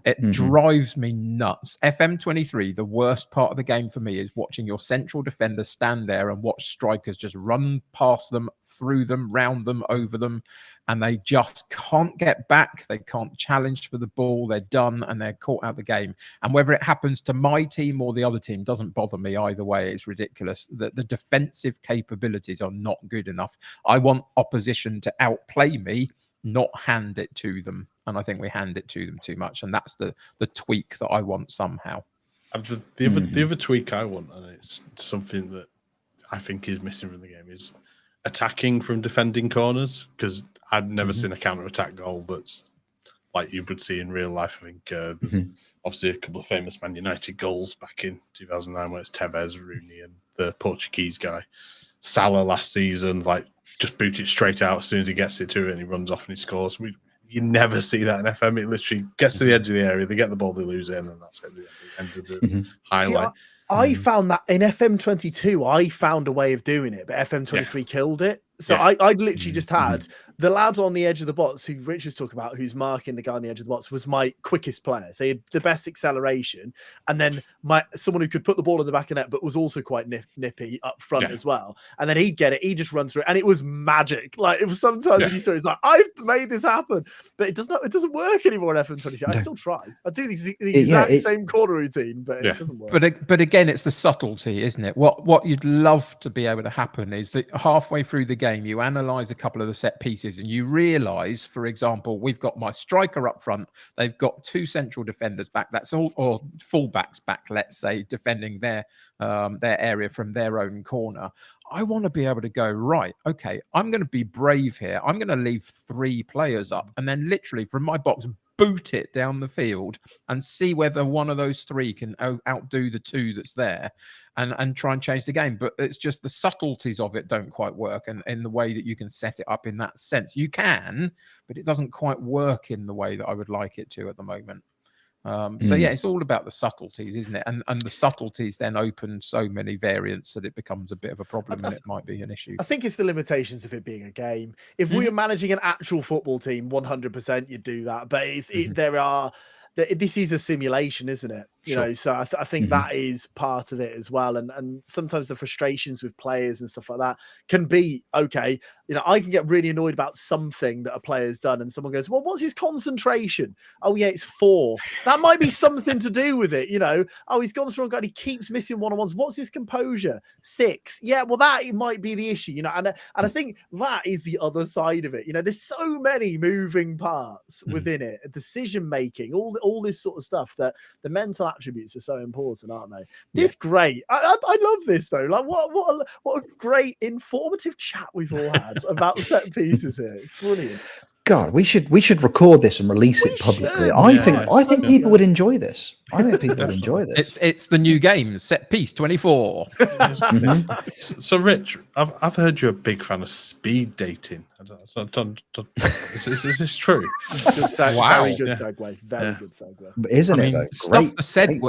It drives me nuts. FM23, the worst part of the game for me is watching your central defenders stand there and watch strikers just run past them, through them, round them, over them, and they just can't get back. They can't challenge for the ball. They're done and they're caught out of the game. And whether it happens to my team or the other team doesn't bother me either way. It's ridiculous that the defensive capabilities are not good enough. I want opposition to outplay me, not hand it to them. And I think we hand it to them too much. And that's the tweak that I want somehow. And the other tweak I want, and it's something that I think is missing from the game, is attacking from defending corners. Because I've never seen a counter-attack goal that's like you would see in real life. I think there's obviously a couple of famous Man United goals back in 2009 where it's Tevez, Rooney, and the Portuguese guy. Salah last season, just boot it straight out as soon as he gets it to it and he runs off and he scores. You never see that in FM. It literally gets to the edge of the area, they get the ball, they lose it, and then that's it. The end of the highlight. See, I found that in FM22, I found a way of doing it, but FM23 killed it. So I'd literally just had the lad on the edge of the box, who Rich was talking about, who's marking the guy on the edge of the box, was my quickest player. So he had the best acceleration. And then someone who could put the ball in the back of net, but was also quite nippy up front as well. And then he'd get it. He'd just run through it. And it was magic. It was sometimes you saw it's like, I've made this happen. But it doesn't work anymore in FM22. I still try. I do the exact same corner routine, but it doesn't work. But again, it's the subtlety, isn't it? What you'd love to be able to happen is that halfway through the game, you analyze a couple of the set pieces and you realize, for example, we've got my striker up front, they've got two central defenders back, that's all, or fullbacks back, let's say, defending their area from their own corner. I want to be able to go, right, okay, I'm going to be brave here. I'm going to leave 3 players up and then literally from my box boot it down the field and see whether one of those 3 can outdo the 2 that's there and try and change the game. But it's just the subtleties of it don't quite work, and in the way that you can set it up in that sense. You can, but it doesn't quite work in the way that I would like it to at the moment. So yeah, it's all about the subtleties, isn't it? And the subtleties then open so many variants that it becomes a bit of a problem and it might be an issue. I think it's the limitations of it being a game. If we were managing an actual football team, 100% you'd do that. But this is a simulation, isn't it? You know, so I think that is part of it as well. And sometimes the frustrations with players and stuff like that can be, okay, you know, I can get really annoyed about something that a player's done and someone goes, well, what's his concentration? Oh, yeah, it's 4. That might be something to do with it, you know. Oh, he's gone through and he keeps missing one-on-ones. What's his composure? 6. Yeah, well, that might be the issue, you know. And I think that is the other side of it. You know, there's so many moving parts within it, decision-making, all this sort of stuff, that the mental attributes are so important, aren't they? It's great. I love this though. Like what a great informative chat we've all had about set pieces here. It's brilliant. God, we should record this and release it publicly. I think people would enjoy this. I think people would enjoy this. It's the new game, set piece 24. So, Rich, I've heard you're a big fan of speed dating. Is this true? Good segue. Wow. Very good segue. Very good segue. But isn't it though?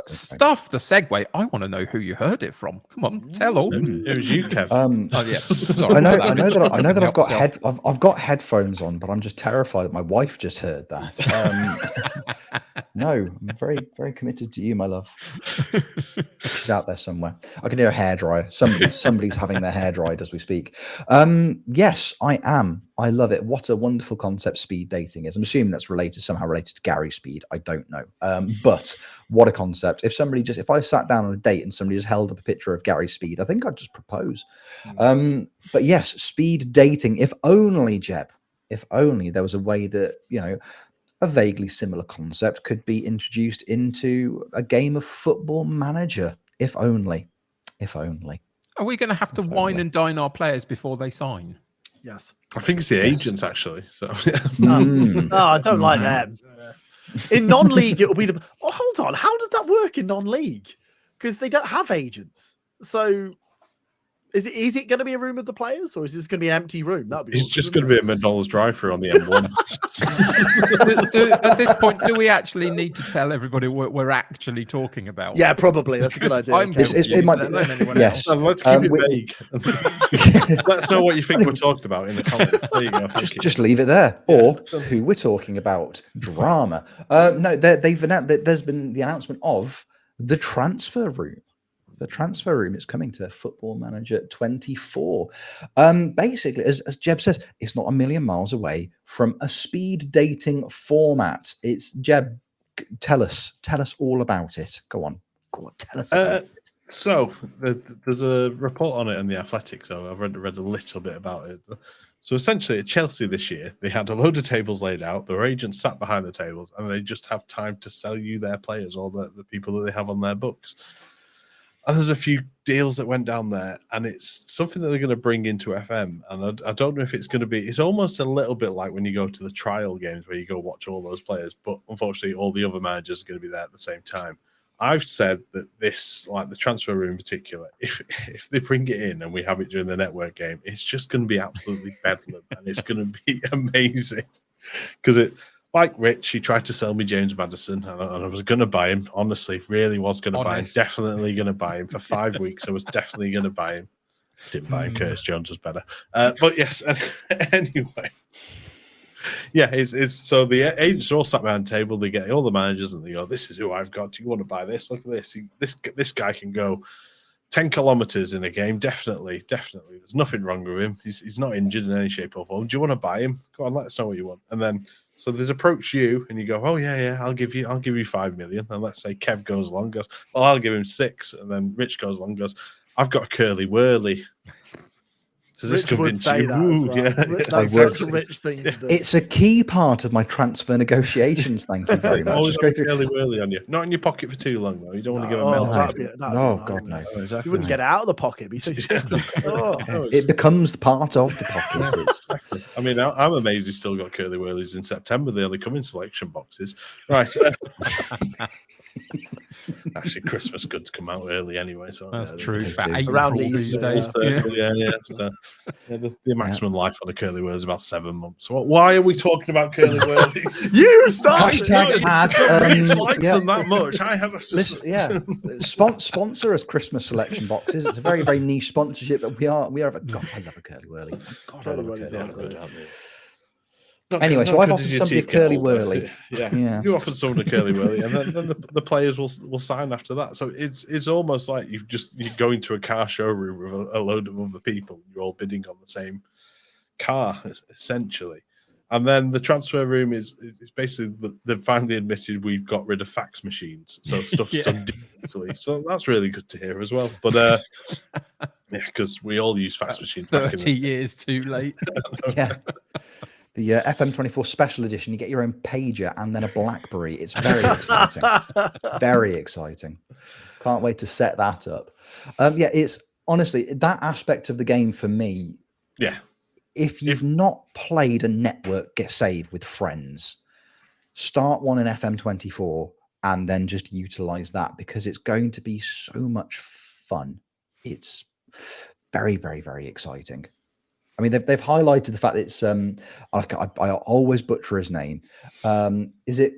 Stuff the segue. I want to know who you heard it from. Come on, tell all. It was you, Kev. I know that I've got headphones on, but I'm just terrified that my wife just heard that. No, I'm very, very committed to you, my love. She's out there somewhere. I can hear a hairdryer. Somebody's having their hair dried as we speak. Yes, I am. I love it. What a wonderful concept speed dating is. I'm assuming that's somehow related to Gary Speed. I don't know. But what a concept. If I sat down on a date and somebody just held up a picture of Gary Speed, I think I'd just propose. But yes, speed dating. If only, Jeb, if only there was a way that, you know, a vaguely similar concept could be introduced into a game of Football Manager. If only. If only. Are we going to have to wine and dine our players before they sign? Yes. I think it's the agents, actually. So I don't like them. In non-league, it'll be hold on. How does that work in non-league? Because they don't have agents. So is it going to be a room of the players, or is this going to be an empty room? That'd be it's just going to be a McDonald's drive-through on the M1. At this point, do we actually need to tell everybody what we're actually talking about? Yeah, probably. That's a good idea. It might be. Yes. Let's keep it vague. Let us know what you think we're talking about in the comments. There you go. Just leave it there, or who we're talking about. Drama. No, there's been the announcement of the transfer room. The transfer room is coming to Football Manager 24. Basically, as Jeb says, it's not a million miles away from a speed dating format. It's Jeb. Tell us all about it. Go on, tell us about it. So there's a report on it in the Athletic. So I've read a little bit about it. So essentially, at Chelsea this year, they had a load of tables laid out. Their agents sat behind the tables, and they just have time to sell you their players or the people that they have on their books. And there's a few deals that went down there, and it's something that they're going to bring into FM. And I don't know if it's going to be, it's almost a little bit like when you go to the trial games where you go watch all those players, but unfortunately all the other managers are going to be there at the same time. I've said that this, like the transfer room in particular, if they bring it in and we have it during the network game, it's just going to be absolutely bedlam, and it's going to be amazing. Because it, like Rich, he tried to sell me James Maddison, and I was going to buy him. Honestly, really was going to buy him. Definitely going to buy him for 5 weeks. I was definitely going to buy him. Didn't buy him. Curtis Jones was better. But yes, anyway. Yeah, it's so the agents are all sat behind the table. They get all the managers and they go, "This is who I've got. Do you want to buy this? Look at this. This guy can go 10 kilometers in a game. Definitely. There's nothing wrong with him. He's not injured in any shape or form. Do you want to buy him? Go on, let us know what you want." And then so they'd approach you and you go, "Oh yeah, I'll give you 5 million." And let's say Kev goes along, goes, "Well, I'll give him 6." And then Rich goes along, goes, "I've got a curly whirly." Does this convince you? That's a Rich thing to do. It's a key part of my transfer negotiations. Thank you very much. Always go through curly on you. Not in your pocket for too long though. You don't want to give a melt. God no! You wouldn't get it out of the pocket. Be so It becomes part of the pocket. I mean, I'm amazed he's still got curly whirlies in September. They only come in selection boxes, right? Actually, Christmas goods come out early anyway, so that's true. Around Easter days, So, the maximum life on a curly whirl is about 7 months. So why are we talking about curly whirlies? You started. That much. I have a sponsor us Christmas selection boxes. It's a very, very niche sponsorship, but we are. God, I love a curly whirly. God, I love a curly whirly. Anyway, so I've offered somebody a curly whirly. Yeah. You offered someone a curly whirly, and then the players will sign after that. So it's almost like you go into a car showroom with a load of other people. You're all bidding on the same car, essentially. And then the transfer room is basically they've finally admitted we've got rid of fax machines, so stuff's done digitally. So that's really good to hear as well. But because we all use fax machines. 30 years too late. Yeah. The FM24 special edition, you get your own pager and then a BlackBerry. It's very exciting. Very exciting. Can't wait to set that up. It's honestly that aspect of the game for me. Yeah. If you've not played a network save with friends, start one in FM24 and then just utilize that because it's going to be so much fun. It's very, very, very exciting. I mean, they've highlighted the fact that it's I always butcher his name. Is it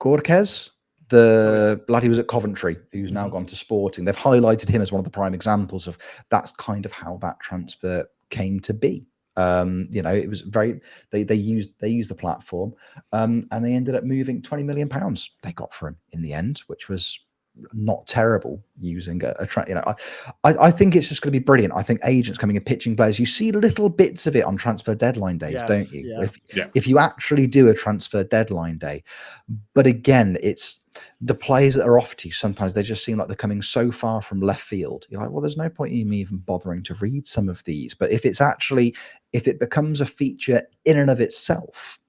Gorkez, the lad who was at Coventry, who's now gone to Sporting? They've highlighted him as one of the prime examples of that's kind of how that transfer came to be. It was very they used the platform, and they ended up moving £20 million they got for him in the end, which was not terrible using I think it's just going to be brilliant. I think agents coming and pitching players, you see little bits of it on transfer deadline days, don't you? If you actually do a transfer deadline day, but again, it's the players that are offered to you, sometimes they just seem like they're coming so far from left field. You're like, well, there's no point in me even bothering to read some of these. But if it becomes a feature in and of itself,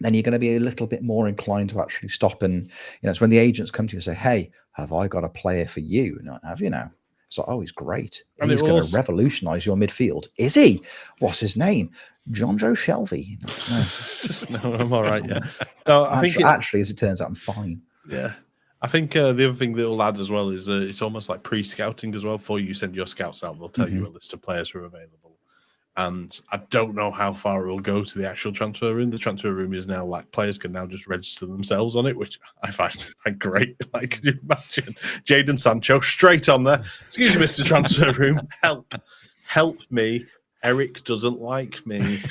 then you're going to be a little bit more inclined to actually stop. And it's when the agents come to you and say, hey, have I got a player for you? And have you now? It's like, oh, he's great. And he's going to revolutionize your midfield. Is he? What's his name? John Joe Shelby. No, I'm all right. Yeah. No, I think actually, as it turns out, I'm fine. Yeah. I think the other thing that will add as well is it's almost like pre-scouting as well. Before you send your scouts out, they'll tell you a list of players who are available. And I don't know how far it will go to the actual transfer room. The transfer room is now like players can now just register themselves on it, which I find great. Like, can you imagine Jadon Sancho straight on there? Excuse me, Mr. Transfer Room, help me. Eric doesn't like me.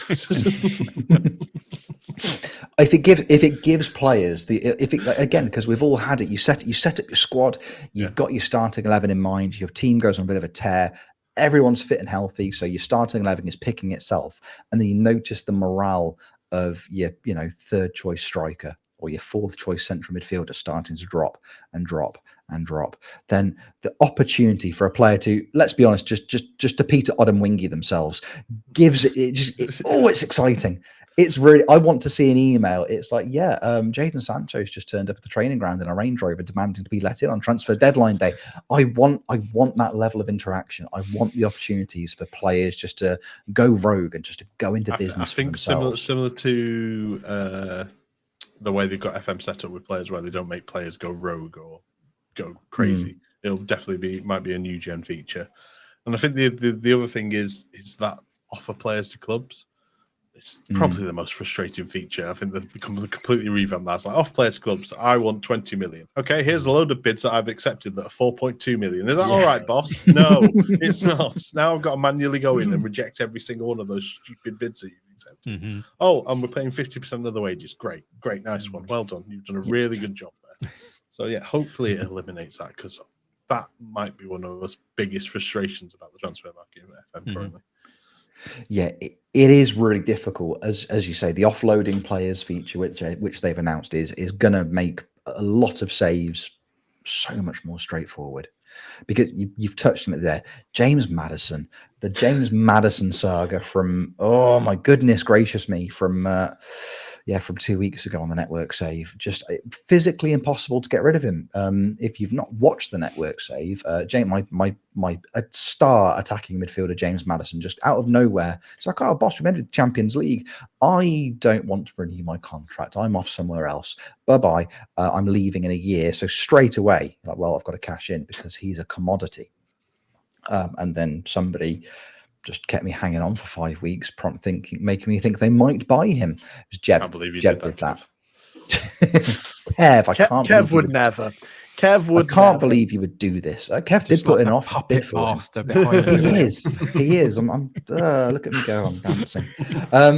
If it gives players again, because we've all had it, you set up your squad, you've got your starting 11 in mind, your team goes on a bit of a tear, everyone's fit and healthy, so your starting 11 is picking itself, and then you notice the morale of your third choice striker or your fourth choice central midfielder starting to drop and drop and drop. Then the opportunity for a player to, let's be honest, just to Peter Odemwingie themselves gives it's exciting. It's really, I want to see an email. It's like, Jadon Sancho's just turned up at the training ground in a Range Rover demanding to be let in on transfer deadline day. I want that level of interaction. I want the opportunities for players just to go rogue and just to go into business. I think similar to the way they've got FM set up with players where they don't make players go rogue or go crazy. It'll definitely might be a new gen feature. And I think the other thing is that offer players to clubs. It's probably the most frustrating feature. I think they've completely revamped that. It's like, off players clubs, I want 20 million. Okay, here's a load of bids that I've accepted that are 4.2 million. Is that all right, boss? No, it's not. Now I've got to manually go in and reject every single one of those stupid bids that you've accepted. Oh, and we're paying 50% of the wages. Great, nice one. Well done. You've done a really good job there. So, hopefully it eliminates that, because that might be one of the biggest frustrations about the transfer market in FM currently. Yeah, it is really difficult. As you say, the offloading players feature, which they've announced, is going to make a lot of saves so much more straightforward. Because you've touched on it there. James Maddison, the James Maddison saga from, oh my goodness gracious me, from 2 weeks ago on the network save. Just physically impossible to get rid of him. If you've not watched the network save, my star attacking midfielder James Maddison, just out of nowhere, it's like, oh boss, we made it to the Champions League. I don't want to renew my contract. I'm off somewhere else. Bye-bye. I'm leaving in a year. So straight away, like, well, I've got to cash in because he's a commodity. And then somebody just kept me hanging on for 5 weeks, making me think they might buy him. It was Jeb. I can't believe you Jeb did that. Kev, I can't. Kev would never. Kev would. I can't believe you would do this. Kev did put in an offer bid for him. Master behind He him. is. He is. Look at me go. I'm dancing. I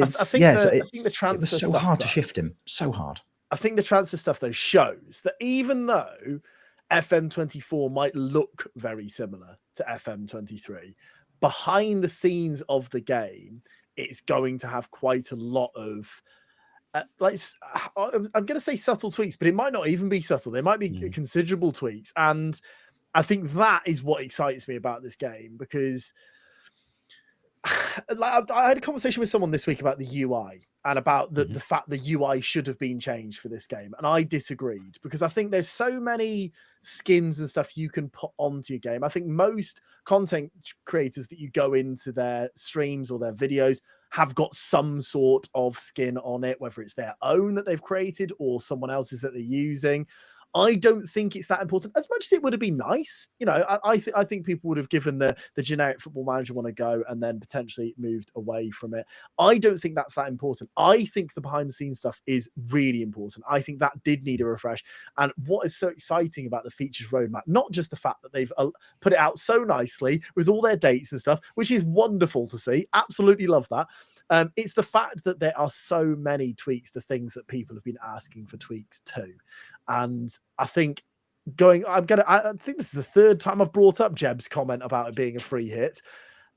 think the transfer it was so stuff, hard to shift him. So hard. I think the transfer stuff though shows that even though FM24 might look very similar to FM23, behind the scenes of the game, it's going to have quite a lot of I'm going to say subtle tweaks, but it might not even be subtle. There might be considerable tweaks, and I think that is what excites me about this game, because I had a conversation with someone this week about the UI and about the fact the UI should have been changed for this game, and I disagreed, because I think there's so many skins and stuff you can put onto your game. I think most content creators that you go into their streams or their videos have got some sort of skin on it, whether it's their own that they've created or someone else's that they're using. I don't think it's that important, as much as it would have been nice. You know, I think people would have given the generic Football Manager one a go and then potentially moved away from it. I don't think that's that important. I think the behind the scenes stuff is really important. I think that did need a refresh. And what is so exciting about the features roadmap, not just the fact that they've put it out so nicely with all their dates and stuff, which is wonderful to see. Absolutely love that. It's the fact that there are so many tweaks to things that people have been asking for tweaks to. And I think I think this is the third time I've brought up Jeb's comment about it being a free hit.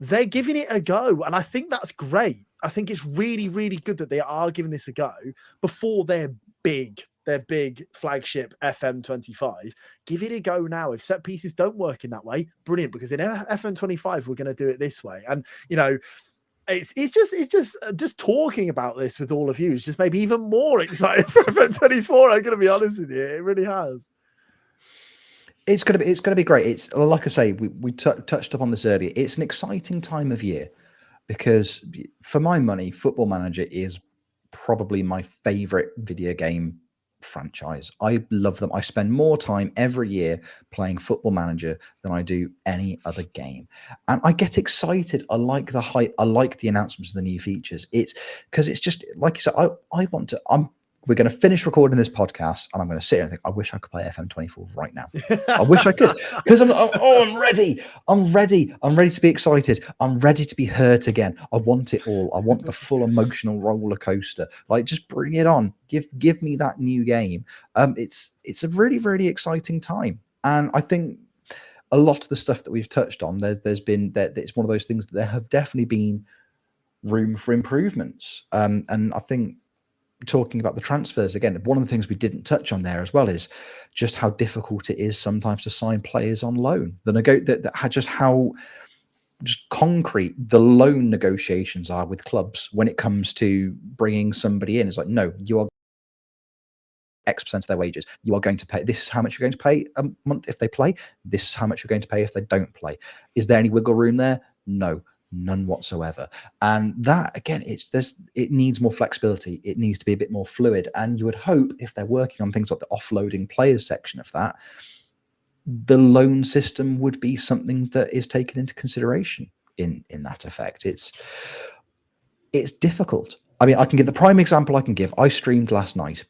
They're giving it a go, and I think that's great. I think it's really, really good that they are giving this a go before their big flagship FM25. Give it a go now. If set pieces don't work in that way, brilliant, because in FM25 we're going to do it this way. And you know, it's just talking about this with all of you is just maybe even more exciting for FM24. I'm going to be honest with you, it really has. It's going to be great. It's like I say, we touched upon this earlier. It's an exciting time of year because, for my money, Football Manager is probably my favorite video game franchise. I love them. I spend more time every year playing Football Manager than I do any other game, and I get excited. I like the hype. I like the announcements of the new features. It's because it's just like you said. We're going to finish recording this podcast, and I'm going to sit here and think, I wish I could play FM24 right now. I wish I could, because I'm ready. I'm ready to be excited. I'm ready to be hurt again. I want it all. I want the full emotional roller coaster. Like, just bring it on. Give me that new game. It's a really, really exciting time, and I think a lot of the stuff that we've touched on, there's been that it's one of those things that there have definitely been room for improvements, and I think. Talking about the transfers again, one of the things we didn't touch on there as well is just how difficult it is sometimes to sign players on loan. How concrete the loan negotiations are with clubs when it comes to bringing somebody in. It's like, no, you are X% of their wages. You are going to pay. This is how much you're going to pay a month if they play. This is how much you're going to pay if they don't play. Is there any wiggle room there? No. None whatsoever. And that, again, it needs more flexibility. It needs to be a bit more fluid. And you would hope, if they're working on things like the offloading players section of that, the loan system would be something that is taken into consideration in that effect. It's difficult. I mean, I can give the prime example I can give. I streamed last night,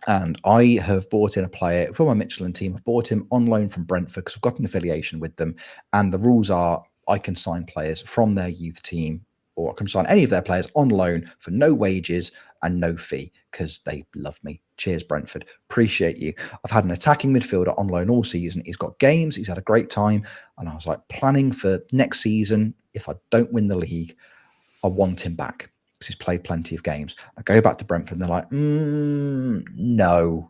and I have bought in a player for my Michelin team. I've bought him on loan from Brentford because I've got an affiliation with them. And the rules are, I can sign players from their youth team, or I can sign any of their players on loan for no wages and no fee because they love me. Cheers, Brentford. Appreciate you. I've had an attacking midfielder on loan all season. He's got games. He's had a great time. And I was like, planning for next season, if I don't win the league, I want him back because he's played plenty of games. I go back to Brentford and they're like, no,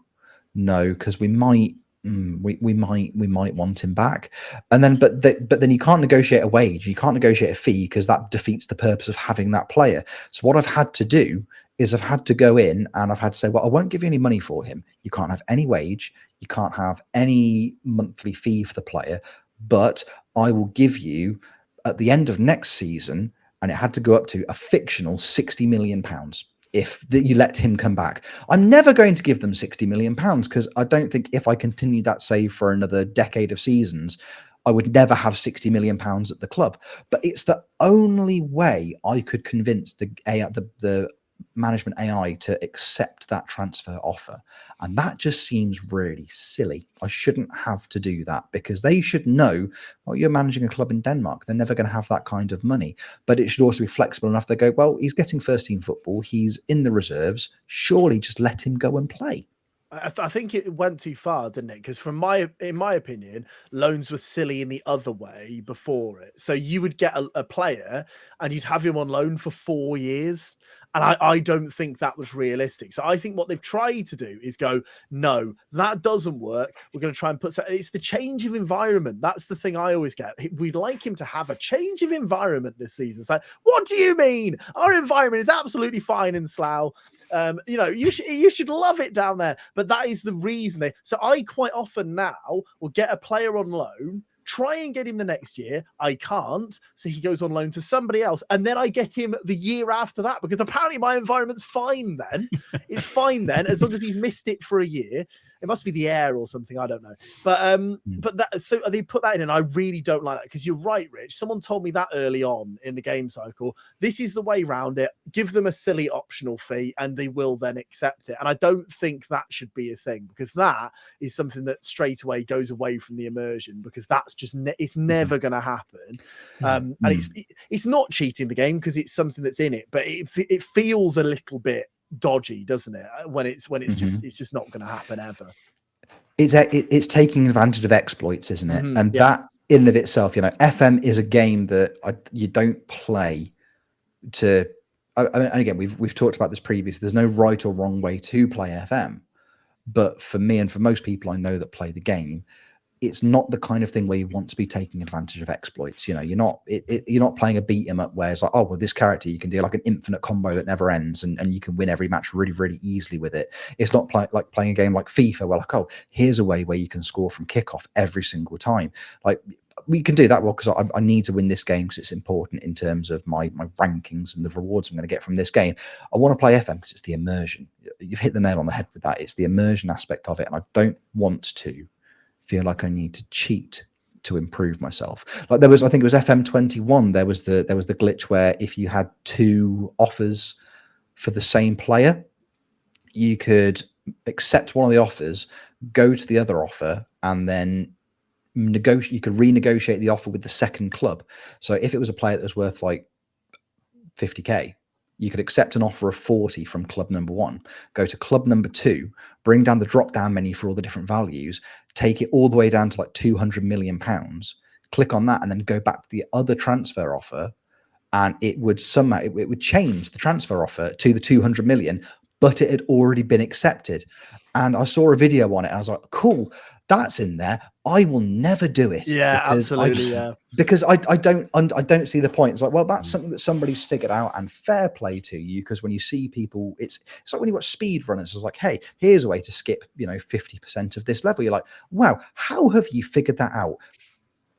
because we might want him back. And then but then you can't negotiate a wage, you can't negotiate a fee, because that defeats the purpose of having that player. So what I've had to do is I've had to go in and I've had to say, well, I won't give you any money for him. You can't have any wage, you can't have any monthly fee for the player, but I will give you at the end of next season, and it had to go up to a fictional £60 million if you let him come back. I'm never going to give them £60 million because I don't think if I continue that save for another decade of seasons, I would never have £60 million at the club. But it's the only way I could convince the management AI to accept that transfer offer. And that just seems really silly. I shouldn't have to do that, because they should know, well, you're managing a club in Denmark. They're never going to have that kind of money. But it should also be flexible enough. They go, well, he's getting first team football. He's in the reserves. Surely just let him go and play. I think it went too far, didn't it? Because in my opinion, loans were silly in the other way before it. So you would get a player and you'd have him on loan for 4 years. And I don't think that was realistic. So I think what they've tried to do is go, no, that doesn't work. We're going to try and it's the change of environment. That's the thing I always get. We'd like him to have a change of environment this season. It's like, what do you mean? Our environment is absolutely fine in Slough. You should love it down there. But that is the reason. So I quite often now will get a player on loan, try and get him the next year. I can't. So he goes on loan to somebody else. And then I get him the year after that, because apparently my environment's fine then. It's fine then, as long as he's missed it for a year. It must be the air or something. I don't know. But that, so they put that in, and I really don't like that, because you're right, Rich. Someone told me that early on in the game cycle. This is the way around it. Give them a silly optional fee and they will then accept it. And I don't think that should be a thing, because that is something that straight away goes away from the immersion, because that's just it's never going to happen. And it's not cheating the game, because it's something that's in it, but it feels a little bit dodgy, doesn't it, when it's just not going to happen ever. It's taking advantage of exploits, isn't it? And that in and of itself, FM is a game that you don't play to. And again, we've talked about this previously. There's no right or wrong way to play FM, but for me and for most people I know that play the game, it's not the kind of thing where you want to be taking advantage of exploits. You're not playing a beat 'em up where it's like, oh, well, this character you can do like an infinite combo that never ends, and you can win every match really, really easily with it. It's not like playing a game like FIFA where like, oh, here's a way where you can score from kickoff every single time. Like, we can do that well because I need to win this game because it's important in terms of my rankings and the rewards I'm going to get from this game. I want to play FM because it's the immersion. You've hit the nail on the head with that. It's the immersion aspect of it, and I don't want to feel like I need to cheat to improve myself. Like I think it was FM21. There was the glitch where if you had 2 offers for the same player, you could accept one of the offers, go to the other offer, and then you could renegotiate the offer with the second club. So if it was a player that was worth like 50k, you could accept an offer of 40 from club number 1, go to club number 2, bring down the drop down menu for all the different values, take it all the way down to like 200 million pounds, click on that, and then go back to the other transfer offer, and it would somehow it would change the transfer offer to the 200 million, but it had already been accepted. And I saw a video on it and I was like, cool, that's in there. I will never do it. Yeah, absolutely. Because I don't see the point. It's like, well, that's something that somebody's figured out, and fair play to you. Because when you see people, it's like when you watch speed runners, it's like, hey, here's a way to skip 50% of this level. You're like, wow, how have you figured that out?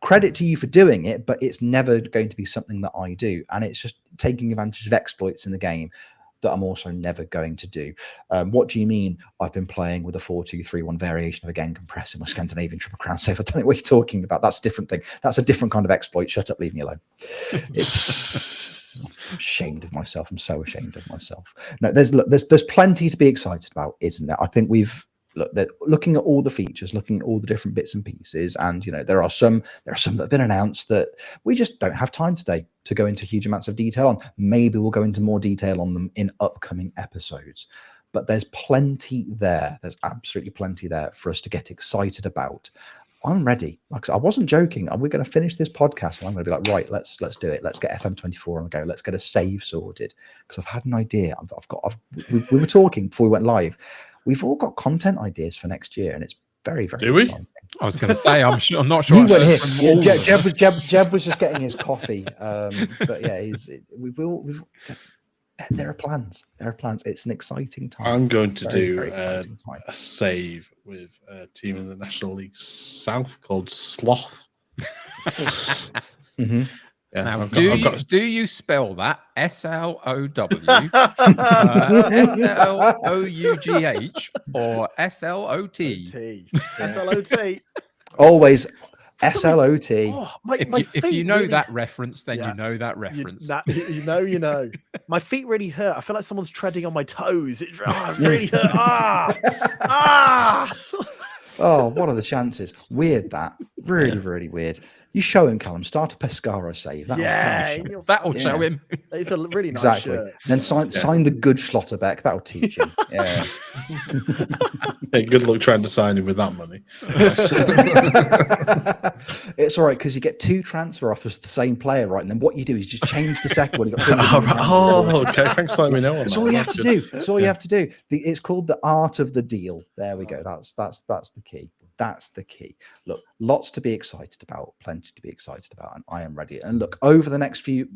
Credit to you for doing it, but it's never going to be something that I do. And it's just taking advantage of exploits in the game that I'm also never going to do. What do you mean? I've been playing with a 4-2-3-1 variation of again compressing my Scandinavian triple crown save. I don't know what you're talking about. That's a different thing. That's a different kind of exploit. Shut up, leave me alone. I'm ashamed of myself. I'm so ashamed of myself. No, there's plenty to be excited about, isn't there? I think looking at all the features, looking at all the different bits and pieces, and there are some that have been announced that we just don't have time today to go into huge amounts of detail on. Maybe we'll go into more detail on them in upcoming episodes, but there's plenty there. There's absolutely plenty there for us to get excited about. I'm ready. Like, I wasn't joking. We're going to finish this podcast and I'm going to be like, right, let's do it. Let's get FM24 on the go. Let's get a save sorted, because I've had an idea. We were talking before we went live. We've all got content ideas for next year, and it's very, very exciting. I was going to say, I'm not sure. You went here. Jeb was just getting his coffee. But yeah, there are plans. It's an exciting time. I'm going to do a save with a team in the National League South called Sloth. Mm-hmm. Yeah, now, do you spell that SLOW, SLOUGH, or SLOT? SLOT. Always SLOT. Oh, if you know that reference, then you know that reference. You know. My feet really hurt. I feel like someone's treading on my toes. It really hurt. Oh, what are the chances? Weird that. Really weird. You show him, Callum. Start a Pescara save. That'll show him. It's a really nice exactly. shirt. Then sign the good Schlotterbeck. That'll teach him. Yeah. Hey, good luck trying to sign him with that money. It's all right because you get 2 transfer offers to the same player, right? And then what you do is just change the second one. Okay. Thanks for letting me know. That's all you have to do. That's all you have to do. It's called the art of the deal. There we go. That's the key. That's the key. Look, lots to be excited about, plenty to be excited about, and I am ready. And look, over the next few,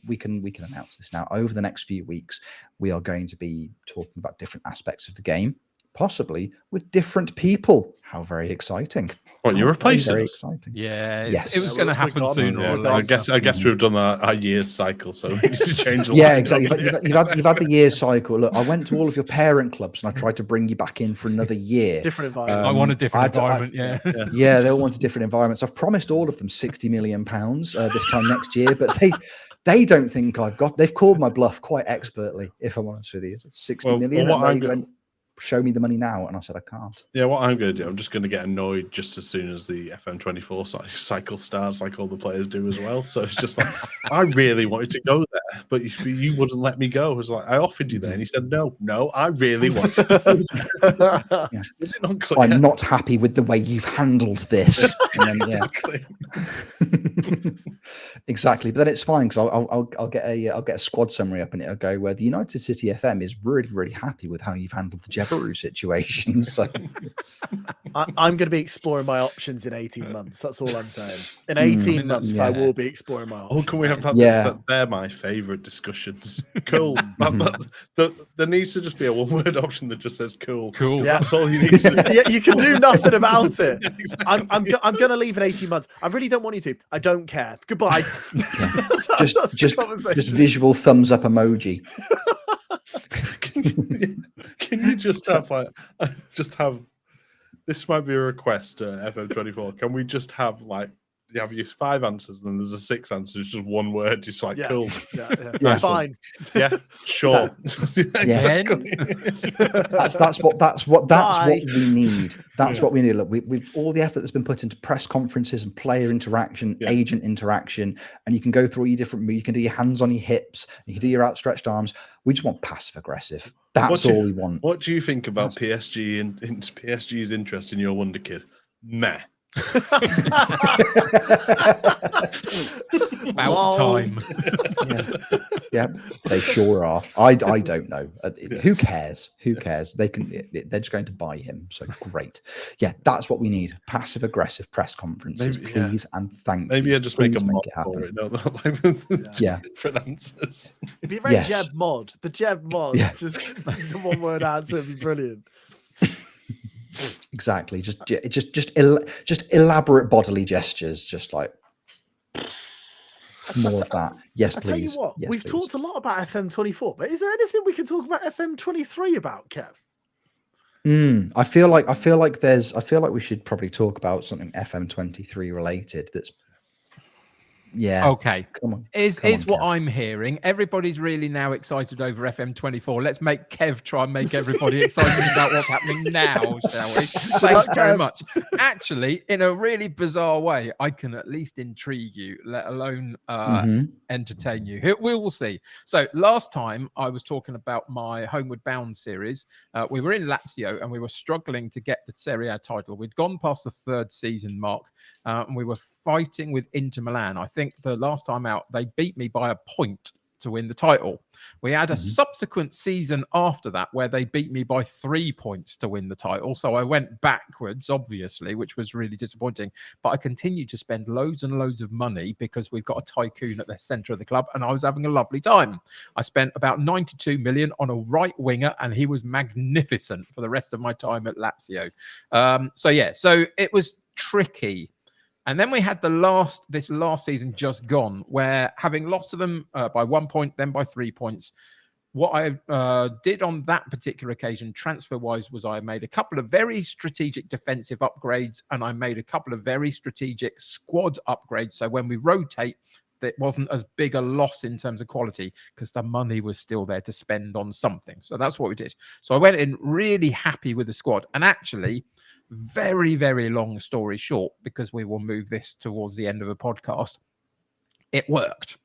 we can announce this now. Over the next few weeks, we are going to be talking about different aspects of the game, possibly with different people. How very exciting! What, you're replacing? Very us? exciting. Yeah, yes, it was going to happen sooner or later. I guess we've done our year's cycle, so we need to change the yeah, exactly. You've had the year's cycle. Look, I went to all of your parent clubs and I tried to bring you back in for another year. Different environment. I want a different environment. Yeah, they all want different environments. I've promised all of them £60 million this time next year, but they don't think I've got. They've called my bluff quite expertly, if I'm honest with you. 60 million. Well, show me the money now, and I said I can't. Yeah, what I'm going to do, I'm just going to get annoyed just as soon as the FM24 cycle starts, like all the players do as well. So it's just like, I really wanted to go there, but you wouldn't let me go. I was like, I offered you there, and he said no, I really wanted to go there. Yeah. Is it not clear? I'm not happy with the way you've handled this. And then, exactly. Exactly, but then it's fine because I'll get a squad summary up and it'll go where the United City FM is really happy with how you've handled the Jebaru situation. So I'm going to be exploring my options in 18 months. That's all I'm saying. In 18 months, I will be exploring my options. Oh, can we have that? They're my favourite discussions. Cool. There needs to just be a one-word option that just says cool. Cool. Yeah. That's all you need to do. Yeah, you can do nothing about it. Exactly. I'm going to leave in 18 months. I really don't want you to. I don't care. Goodbye. just visual thumbs up emoji. Can you just have this might be a request to FM24. Can we just have you have your 5 answers and then there's a 6 answers, just one word, just like cool. Yeah. Fine. Yeah, sure. Exactly. That's what we need. That's what we need. Look, we've all the effort that's been put into press conferences and player interaction, agent interaction, and you can go through all your different moves. You can do your hands on your hips, you can do your outstretched arms. We just want passive aggressive. That's all we want. What do you think about PSG and PSG's interest in your wonder kid? Meh. About time. Yeah, they sure are. I don't know. Who cares? They're just going to buy him. So great. Yeah, that's what we need. Passive aggressive press conferences, please and thank you. Maybe I just make a mod it happen. for it. No, different answers. It'd be a very Jeb mod. The Jeb mod. Yeah. Just the one-word answer would be brilliant. Exactly. Just elaborate bodily gestures, just like more of that. Yes, please. I tell you what, we've talked a lot about FM24, but is there anything we can talk about FM23 about, Kev? I feel like we should probably talk about something FM23 related. That's okay. Come on. Is what I'm hearing. Everybody's really now excited over FM24. Let's make Kev try and make everybody excited about what's happening now, shall we? Thanks very much. Actually, in a really bizarre way, I can at least intrigue you, let alone entertain you. We will see. So last time I was talking about my Homeward Bound series. We were in Lazio and we were struggling to get the Serie A title. We'd gone past the 3rd season mark and we were fighting with Inter Milan. I think the last time out, they beat me by a point to win the title. We had a subsequent season after that where they beat me by 3 points to win the title. So I went backwards, obviously, which was really disappointing. But I continued to spend loads and loads of money because we've got a tycoon at the centre of the club and I was having a lovely time. I spent about 92 million on a right winger and he was magnificent for the rest of my time at Lazio. So it was tricky. And then we had this last season just gone, where having lost to them by 1 point, then by 3 points, what I did on that particular occasion, transfer-wise, was I made a couple of very strategic defensive upgrades, and I made a couple of very strategic squad upgrades. So when we rotate, it wasn't as big a loss in terms of quality because the money was still there to spend on something. So that's what we did. So I went in really happy with the squad. And actually, very, very long story short, because we will move this towards the end of a podcast, it worked.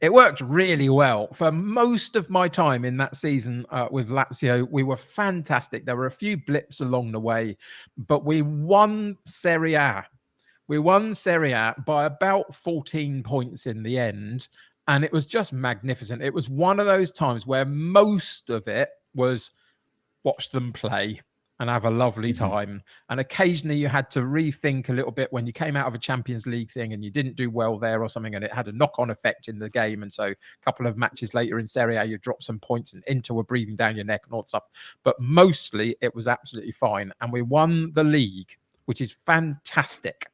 It worked really well. For most of my time in that season with Lazio, we were fantastic. There were a few blips along the way, but we won Serie A. We won Serie A by about 14 points in the end, and it was just magnificent. It was one of those times where most of it was watch them play and have a lovely time. And occasionally you had to rethink a little bit when you came out of a Champions League thing and you didn't do well there or something, and it had a knock-on effect in the game. And so a couple of matches later in Serie A, you dropped some points and Inter were breathing down your neck and all that stuff. But mostly it was absolutely fine. And we won the league, which is fantastic.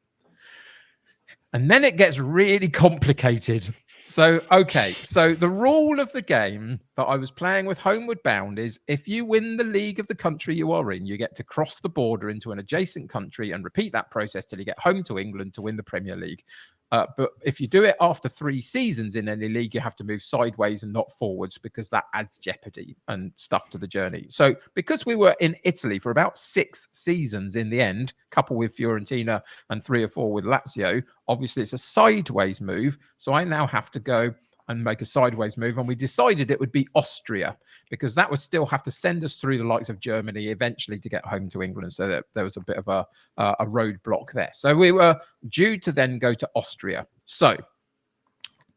And then it gets really complicated. So, okay. So the rule of the game that I was playing with Homeward Bound is if you win the league of the country you are in, you get to cross the border into an adjacent country and repeat that process till you get home to England to win the Premier League. But if you do it after 3 seasons in any league, you have to move sideways and not forwards because that adds jeopardy and stuff to the journey. So because we were in Italy for about 6 seasons in the end, couple with Fiorentina and 3 or 4 with Lazio, obviously it's a sideways move. So I now have to go and make a sideways move. And we decided it would be Austria because that would still have to send us through the likes of Germany eventually to get home to England. So that there was a bit of a roadblock there. So we were due to then go to Austria. So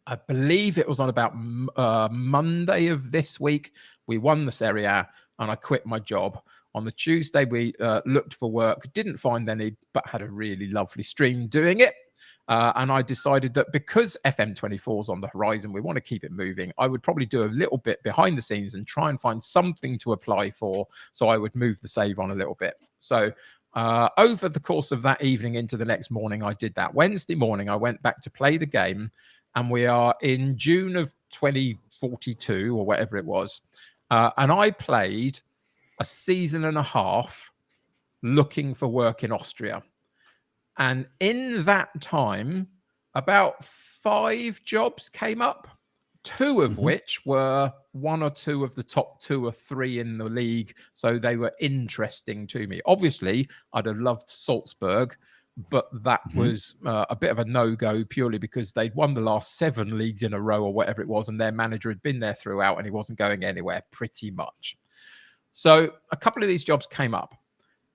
I believe it was on about Monday of this week. We won the Serie A and I quit my job. On the Tuesday, we looked for work, didn't find any, but had a really lovely stream doing it. And I decided that because FM24 is on the horizon, we want to keep it moving. I would probably do a little bit behind the scenes and try and find something to apply for. So I would move the save on a little bit. So over the course of that evening into the next morning, I did that. Wednesday morning, I went back to play the game. And we are in June of 2042 or whatever it was. And I played a season and a half looking for work in Austria. And in that time, about 5 jobs came up, 2 of which were 1 or 2 of the top 2 or 3 in the league. So they were interesting to me. Obviously, I'd have loved Salzburg, but that was a bit of a no-go purely because they'd won the last 7 leagues in a row or whatever it was. And their manager had been there throughout and he wasn't going anywhere pretty much. So a couple of these jobs came up.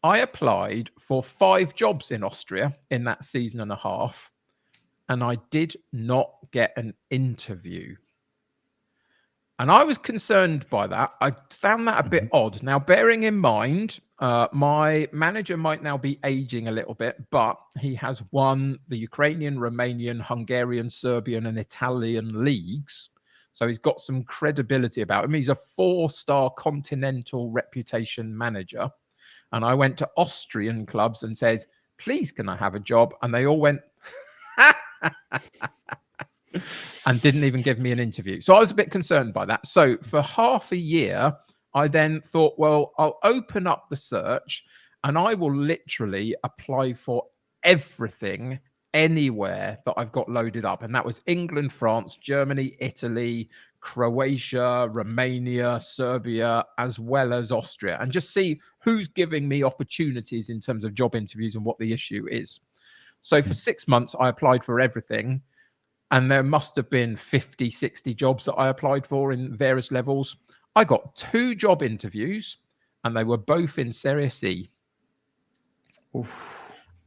I applied for 5 jobs in Austria in that season and a half, and I did not get an interview. And I was concerned by that. I found that a bit odd. Now, bearing in mind, my manager might now be aging a little bit, but he has won the Ukrainian, Romanian, Hungarian, Serbian, and Italian leagues. So he's got some credibility about him. He's a 4-star continental reputation manager. And I went to Austrian clubs and says, please, can I have a job? And they all went, and didn't even give me an interview. So I was a bit concerned by that. So for half a year, I then thought, well, I'll open up the search and I will literally apply for everything anywhere that I've got loaded up. And that was England, France, Germany, Italy, Croatia, Romania, Serbia, as well as Austria, and just see who's giving me opportunities in terms of job interviews and what the issue is. So for 6 months, I applied for everything. And there must have been 50, 60 jobs that I applied for in various levels. I got 2 job interviews and they were both in Serie C. Oof.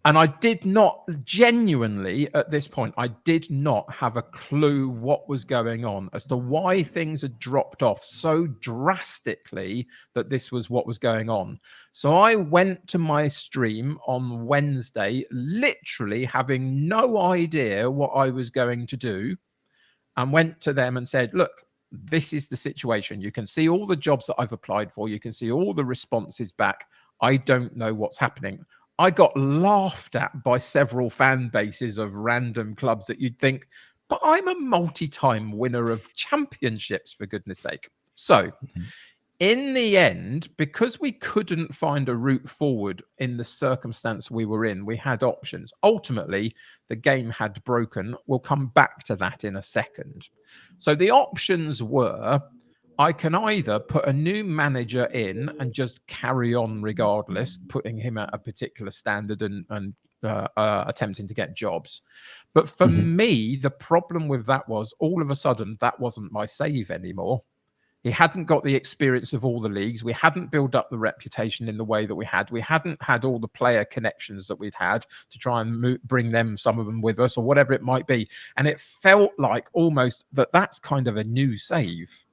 And I did not genuinely, at this point, I did not have a clue what was going on as to why things had dropped off so drastically that this was what was going on. So I went to my stream on Wednesday, literally having no idea what I was going to do, and went to them and said, look, this is the situation. You can see all the jobs that I've applied for. You can see all the responses back. I don't know what's happening. I got laughed at by several fan bases of random clubs that you'd think, but I'm a multi-time winner of championships, for goodness sake. So in the end, because we couldn't find a route forward in the circumstance we were in, we had options. Ultimately, the game had broken. We'll come back to that in a second. So the options were, I can either put a new manager in and just carry on regardless, putting him at a particular standard and attempting to get jobs. But for me, the problem with that was all of a sudden that wasn't my save anymore. He hadn't got the experience of all the leagues. We hadn't built up the reputation in the way that we had. We hadn't had all the player connections that we'd had to try and bring them, some of them with us or whatever it might be. And it felt like almost that's kind of a new save.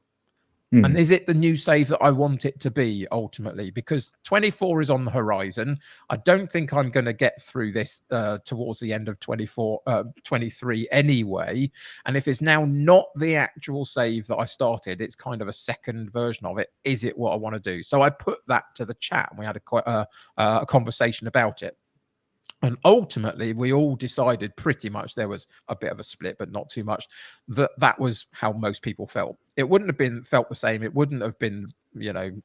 And is it the new save that I want it to be ultimately? Because 24 is on the horizon. I don't think I'm going to get through this towards the end of 23 anyway. And if it's now not the actual save that I started, it's kind of a second version of it. Is it what I want to do? So I put that to the chat and we had a conversation about it. And ultimately, we all decided pretty much, there was a bit of a split, but not too much, that was how most people felt. It wouldn't have felt the same. It wouldn't have been,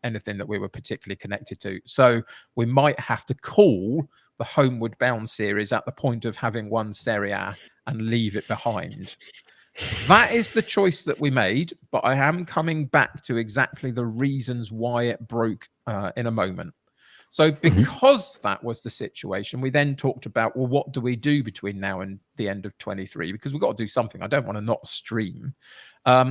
anything that we were particularly connected to. So we might have to call the Homeward Bound series at the point of having won Serie A and leave it behind. That is the choice that we made, but I am coming back to exactly the reasons why it broke in a moment. So because that was the situation, we then talked about, well, what do we do between now and the end of 23? Because we've got to do something. I don't want to not stream.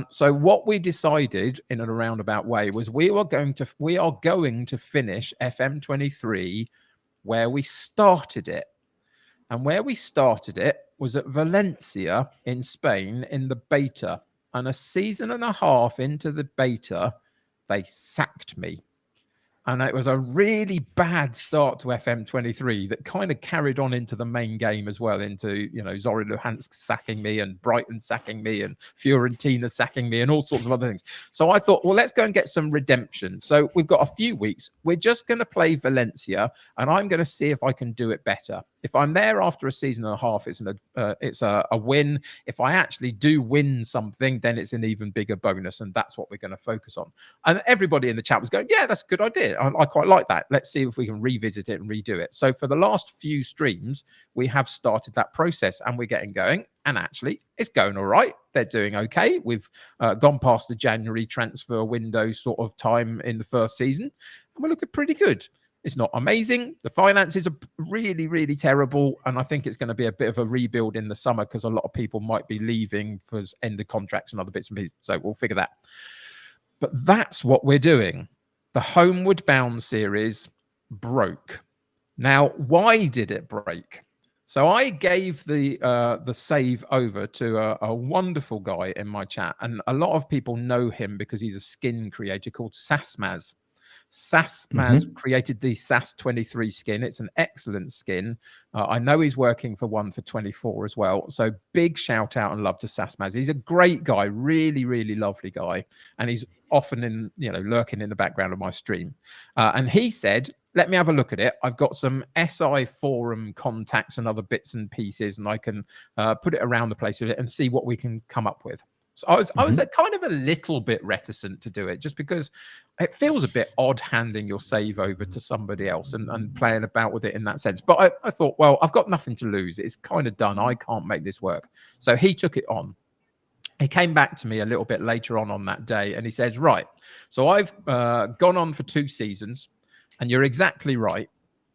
So what we decided in a roundabout way was we are going to finish FM23 where we started it. And where we started it was at Valencia in Spain in the beta. And a season and a half into the beta, they sacked me. And it was a really bad start to FM23 that kind of carried on into the main game as well, into, Zorya Luhansk sacking me and Brighton sacking me and Fiorentina sacking me and all sorts of other things. So I thought, well, let's go and get some redemption. So we've got a few weeks. We're just going to play Valencia and I'm going to see if I can do it better. If I'm there after a season and a half, it's a win. If I actually do win something, then it's an even bigger bonus. And that's what we're going to focus on. And everybody in the chat was going, yeah, that's a good idea. I quite like that. Let's see if we can revisit it and redo it. So for the last few streams, we have started that process and we're getting going. And actually, it's going all right. They're doing okay. We've gone past the January transfer window sort of time in the first season. And we're looking pretty good. It's not amazing. The finances are really, really terrible. And I think it's going to be a bit of a rebuild in the summer because a lot of people might be leaving for end of contracts and other bits and pieces. So we'll figure that. But that's what we're doing. The Homeward Bound series broke. Now, why did it break? So I gave the save over to a wonderful guy in my chat. And a lot of people know him because he's a skin creator called Sasmaz. Sasmaz created the SAS 23 skin. It's an excellent skin. I know he's working for one for 24 as well. So big shout out and love to Sasmaz. He's a great guy, really, really lovely guy. And he's often lurking in the background of my stream. And he said, let me have a look at it. I've got some SI forum contacts and other bits and pieces, and I can put it around the place with it and see what we can come up with. So I was kind of a little bit reticent to do it just because it feels a bit odd handing your save over to somebody else and playing about with it in that sense. But I thought, well, I've got nothing to lose. It's kind of done. I can't make this work. So he took it on. He came back to me a little bit later on that day and he says, right, so I've gone on for 2 seasons and you're exactly right.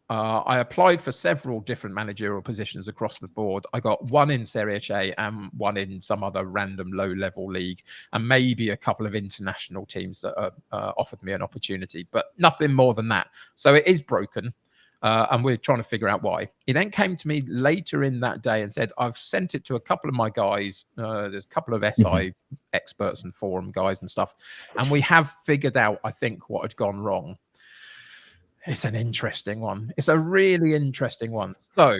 I applied for several different managerial positions across the board. I got one in Serie A and one in some other random low-level league, and maybe a couple of international teams that offered me an opportunity, but nothing more than that. So it is broken, and we're trying to figure out why. He then came to me later in that day and said, I've sent it to a couple of my guys. There's a couple of SI experts and forum guys and stuff, and we have figured out, I think, what had gone wrong. It's an interesting one. It's a really interesting one. So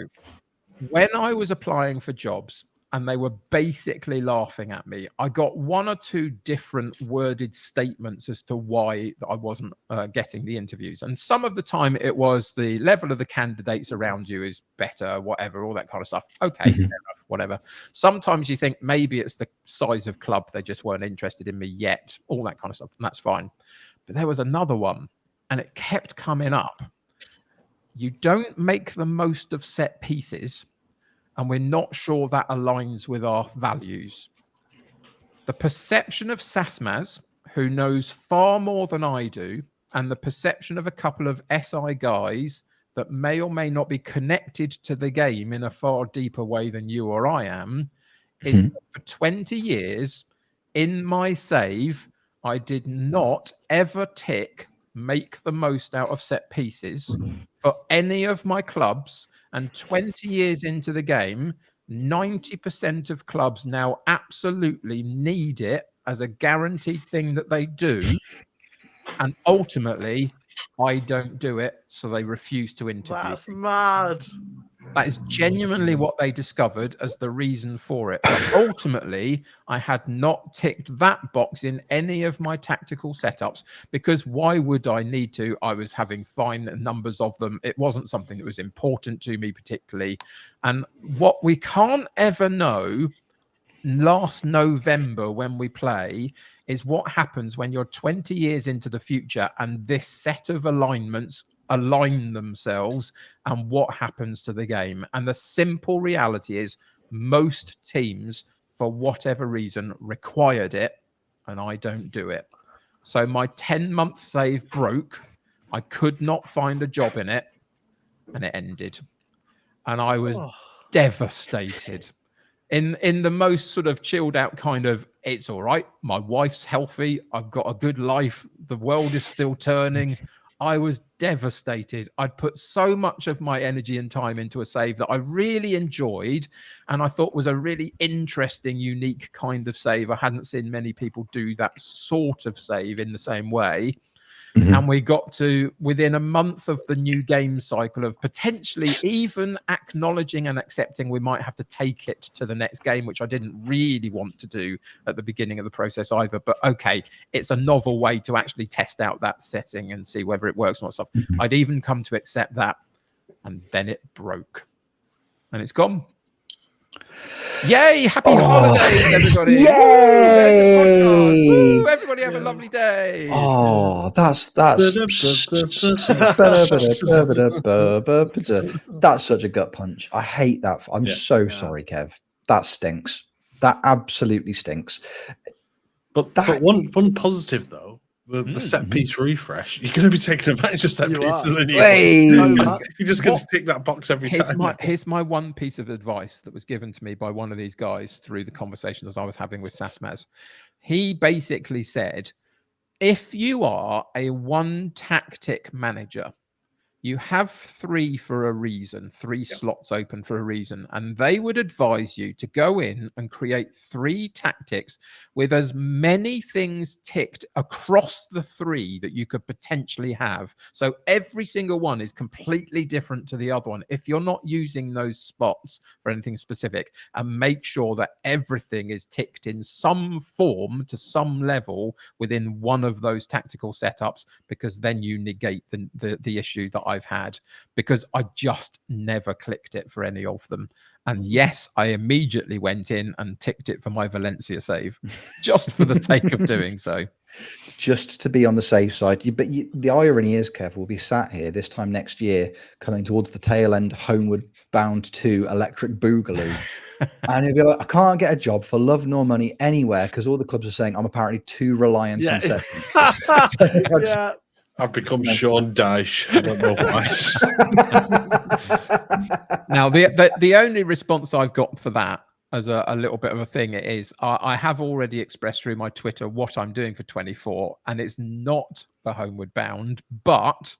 when I was applying for jobs, and they were basically laughing at me. I got 1 or 2 different worded statements as to why I wasn't getting the interviews. And some of the time it was the level of the candidates around you is better, whatever, all that kind of stuff. Okay, fair enough, whatever. Sometimes you think maybe it's the size of club. They just weren't interested in me yet, all that kind of stuff. And that's fine. But there was another one, and it kept coming up. You don't make the most of set pieces, and we're not sure that aligns with our values. The perception of Sasmaz, who knows far more than I do, and the perception of a couple of SI guys that may or may not be connected to the game in a far deeper way than you or I am, is for 20 years, in my save, I did not ever tick make the most out of set pieces for any of my clubs. And 20 years into the game, 90% of clubs now absolutely need it as a guaranteed thing that they do. And ultimately, I don't do it, so they refuse to interview. That's mad. That is genuinely what they discovered as the reason for it. But ultimately, I had not ticked that box in any of my tactical setups, because why would I need to? I was having fine numbers of them. It wasn't something that was important to me particularly. And what we can't ever know last November when we play is what happens when you're 20 years into the future and this set of alignments align themselves, and what happens to the game. And the simple reality is most teams, for whatever reason, required it, and I don't do it. So my 10-month save broke. I could not find a job in it, and it ended. And I was devastated. In the most sort of chilled out kind of, it's all right, my wife's healthy, I've got a good life, the world is still turning. I was devastated. I'd put so much of my energy and time into a save that I really enjoyed, and I thought was a really interesting, unique kind of save. I hadn't seen many people do that sort of save in the same way. And we got to within a month of the new game cycle of potentially even acknowledging and accepting we might have to take it to the next game, which I didn't really want to do at the beginning of the process either. But okay, it's a novel way to actually test out that setting and see whether it works or not. Stuff. I'd even come to accept that, and then it broke, and it's gone. Yay! Happy holidays, everybody! Yay! Woo, everybody have a lovely day. Oh, that's such a gut punch. I hate that. I'm so sorry, Kev. That stinks. That absolutely stinks. But one positive though, the set piece refresh, you're going to be taking advantage of set piece delineation. You're just going to tick that box every time. Here's my one piece of advice that was given to me by one of these guys through the conversations I was having with Sasmaz. He basically said, if you are a one tactic manager, you have 3 for a reason, 3 slots open for a reason, and they would advise you to go in and create 3 tactics with as many things ticked across the 3 that you could potentially have. So every single one is completely different to the other one. If you're not using those spots for anything specific, and make sure that everything is ticked in some form to some level within one of those tactical setups, because then you negate the issue that I've had, because I just never clicked it for any of them. And yes, I immediately went in and ticked it for my Valencia save, just for the sake of doing so. Just to be on the safe side. But the irony is, Kev, we'll be sat here this time next year, coming towards the tail end of Homeward Bound 2 Electric Boogaloo. And you'll be like, I can't get a job for love nor money anywhere, because all the clubs are saying I'm apparently too reliant on set. I've become Sean Dyche. I don't know why. Now, the only response I've got for that, as a little bit of a thing, is I have already expressed through my Twitter what I'm doing for 24, and it's not the Homeward Bound, but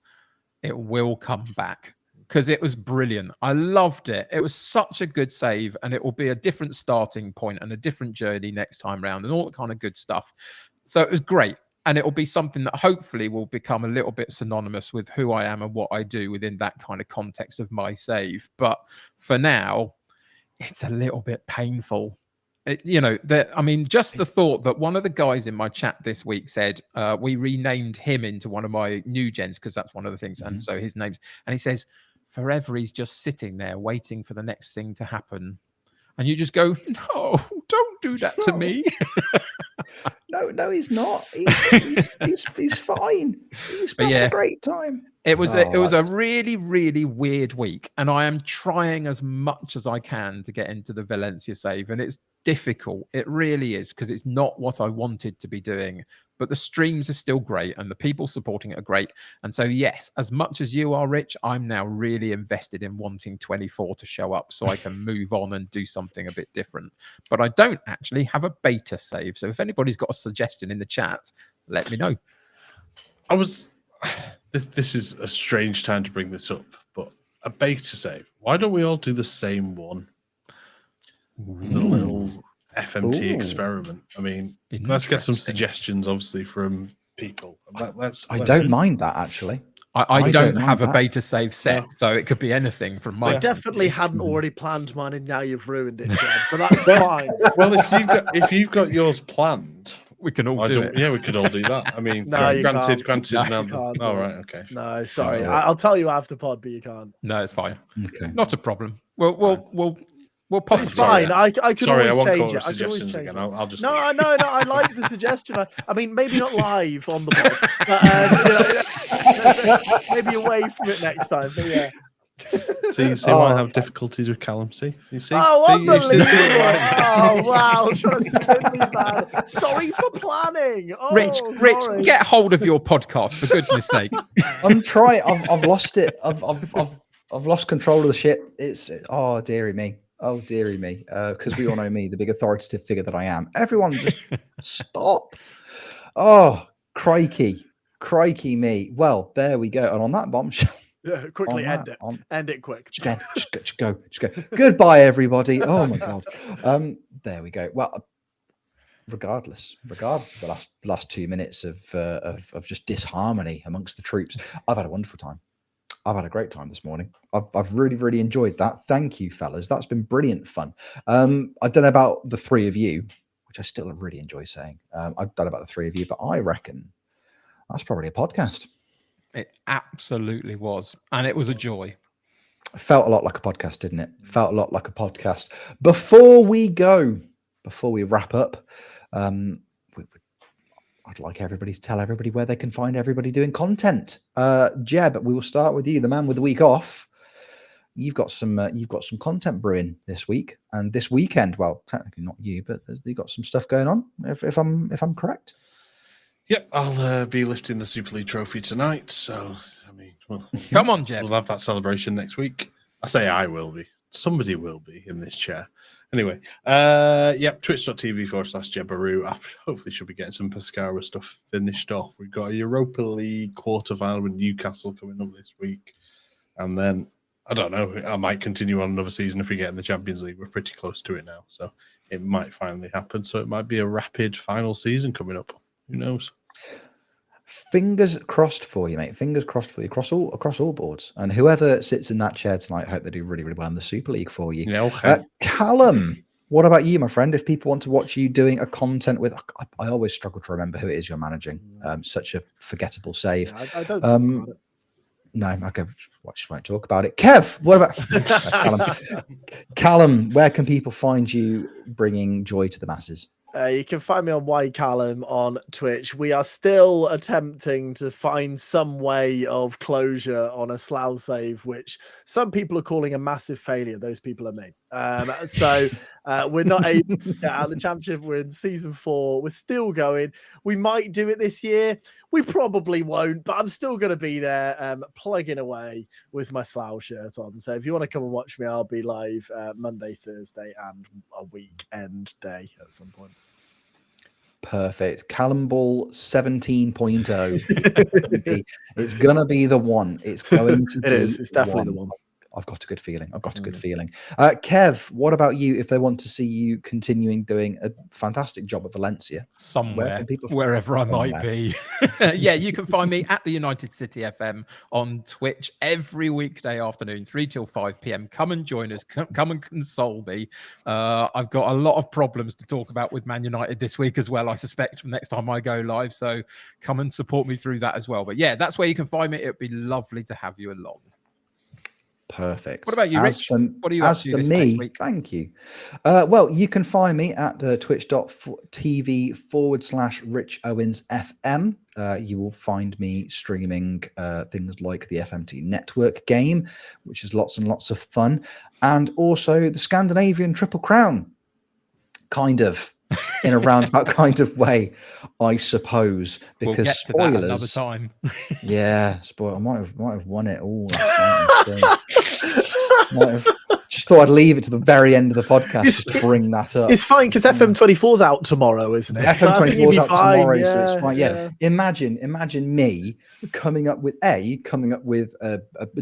it will come back, because it was brilliant. I loved it. It was such a good save, and it will be a different starting point and a different journey next time round and all that kind of good stuff. So it was great. And it will be something that hopefully will become a little bit synonymous with who I am and what I do within that kind of context of my save. But for now, it's a little bit painful. I mean, just the thought that one of the guys in my chat this week said we renamed him into one of my new gens because that's one of the things. And so his name's, and he says, forever he's just sitting there waiting for the next thing to happen. And you just go, no, don't do that to me. No, he's not. He's fine. He's having a great time. It was a really, really weird week, and I am trying as much as I can to get into the Valencia save, and it's difficult. It really is, because it's not what I wanted to be doing. But the streams are still great, and the people supporting it are great. And so, yes, as much as you are, Rich, I'm now really invested in wanting 24 to show up so I can move on and do something a bit different. But I don't actually have a beta save. So if anybody's got a suggestion in the chat, let me know. This is a strange time to bring this up, but a beta save. Why don't we all do the same one? It's a little FMT experiment. I mean, let's get some suggestions, obviously, from people. I don't mind that, actually. I don't have a beta save set, so it could be anything from mine. I definitely hadn't already planned mine, and now you've ruined it, Jeb, but that's fine. Well, if you've got yours planned, we can all do it. Yeah, we could all do that. I mean, no, granted. No, all right, okay. No, sorry. I'll tell you after pod, but you can't. No, it's fine. Okay, not a problem. We'll possibly. It's fine. I can always change it. I can always change it. I'll just. No. I like the suggestion. I mean, maybe not live on the pod, but maybe away from it next time. But yeah. See why I have difficulties with Calum. See, you see. Oh, unbelievable! Oh, wow! Trying to spin me back. Sorry for planning. Oh, Rich, get hold of your podcast for goodness' sake. I'm trying. I've lost it. I've lost control of the ship. Oh dearie me. Oh dearie me. Because we all know me, the big authoritative figure that I am. Everyone just stop. Oh, crikey me. Well, there we go. And on that bombshell. Yeah, quickly end it. End it quick. Just go. Goodbye, everybody. Oh my god. There we go. Well, regardless of the last 2 minutes of just disharmony amongst the troops, I've had a wonderful time. I've had a great time this morning. I've really, really enjoyed that. Thank you, fellas. That's been brilliant fun. I don't know about the three of you, which I still really enjoy saying. I don't know about the three of you, but I reckon that's probably a podcast. It absolutely was. And it was a joy. Felt a lot like a podcast, didn't it? Felt a lot like a podcast. Before we wrap up, I'd like everybody to tell everybody where they can find everybody doing content. Jeb, we will start with you, the man with the week off. You've got some content brewing this week and this weekend. Well, technically not you, but you've got some stuff going on. If I'm correct. Yep, I'll be lifting the Super League trophy tonight. So, I mean, come on, Jeb. We'll have that celebration next week. I say I will be. Somebody will be in this chair. Anyway, twitch.tv/Jebaroo. Hopefully, should be getting some Pescara stuff finished off. We've got a Europa League quarterfinal with Newcastle coming up this week. And then, I don't know, I might continue on another season if we get in the Champions League. We're pretty close to it now. So, it might finally happen. So, it might be a rapid final season coming up. Who knows? Fingers crossed for you, mate. Fingers crossed for you across all boards. And whoever sits in that chair tonight, I hope they do really, really well in the Super League for you. Yeah, okay. Callum, what about you, my friend? If people want to watch you doing a content with, I always struggle to remember who it is you're managing. Such a forgettable save. Yeah, I don't talk about it. No, okay, just won't talk about it. Kev, what about Callum? Callum, where can people find you bringing joy to the masses? You can find me on Calum on Twitch. We are still attempting to find some way of closure on a Slough save, which some people are calling a massive failure. Those people are me. So we're not able to get out of the championship. We're in season 4. We're still going. We might do it this year. We probably won't, but I'm still going to be there plugging away with my Slough shirt on. So if you want to come and watch me, I'll be live Monday, Thursday, and a weekend day at some point. Perfect. Callum Ball 17.0. It's gonna be the one. It's going to be. It is. It's definitely the one. I've got a good feeling. Kev, what about you? If they want to see you continuing doing a fantastic job at Valencia, somewhere, wherever I might be. Yeah, you can find me at the United City FM on Twitch every weekday afternoon, 3 till 5 p.m. Come and join us. Come and console me. I've got a lot of problems to talk about with Man United this week as well, I suspect, from next time I go live. So come and support me through that as well. But yeah, that's where you can find me. It'd be lovely to have you along. Perfect. What about you, Rich? What are you up to this next week? Thank you. Well, you can find me at twitch.tv/Rich Owens FM. You will find me streaming things like the FMT network game, which is lots and lots of fun, and also the Scandinavian Triple Crown, kind of in a roundabout kind of way, I suppose. Because we'll get to spoilers, that another time. Yeah, spoiler. I might have won it all. Just thought I'd leave it to the very end of the podcast just to bring that up. It's fine because FM24's out tomorrow, isn't it? FM24's out tomorrow, so it's fine. Yeah. Imagine me coming up with a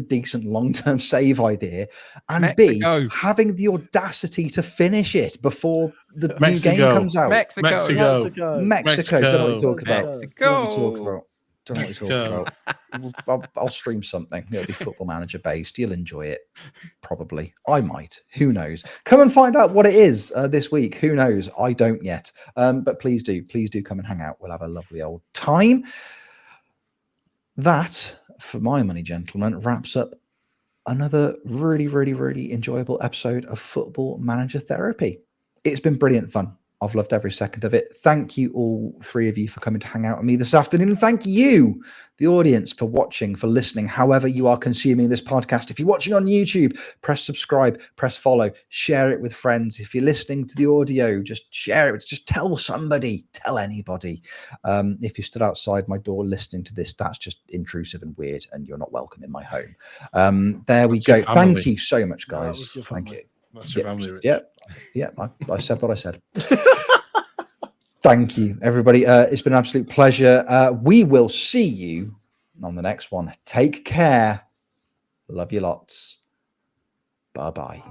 decent long-term save idea, and Mexico. B, having the audacity to finish it before the new game comes out. Mexico. Don't know what you're talking about. I'll stream something. It'll be Football Manager based. You'll enjoy it. Probably. I might. Who knows? Come and find out what it is this week. Who knows? I don't yet. But please do come and hang out. We'll have a lovely old time. That, for my money, gentlemen, wraps up another really, really, really enjoyable episode of Football Manager Therapy. It's been brilliant fun. I've loved every second of it. Thank you, all three of you, for coming to hang out with me this afternoon. And thank you, the audience, for watching, for listening, however you are consuming this podcast. If you're watching on YouTube, press subscribe, press follow, share it with friends. If you're listening to the audio, just share it. Just tell somebody, tell anybody. If you stood outside my door listening to this, that's just intrusive and weird, and you're not welcome in my home. There we go. Thank you so much, guys. Thank you. That's your family, Rich. Yeah, I said what I said. Thank you, everybody. It's been an absolute pleasure. We will see you on the next one. Take care. Love you lots. Bye-bye.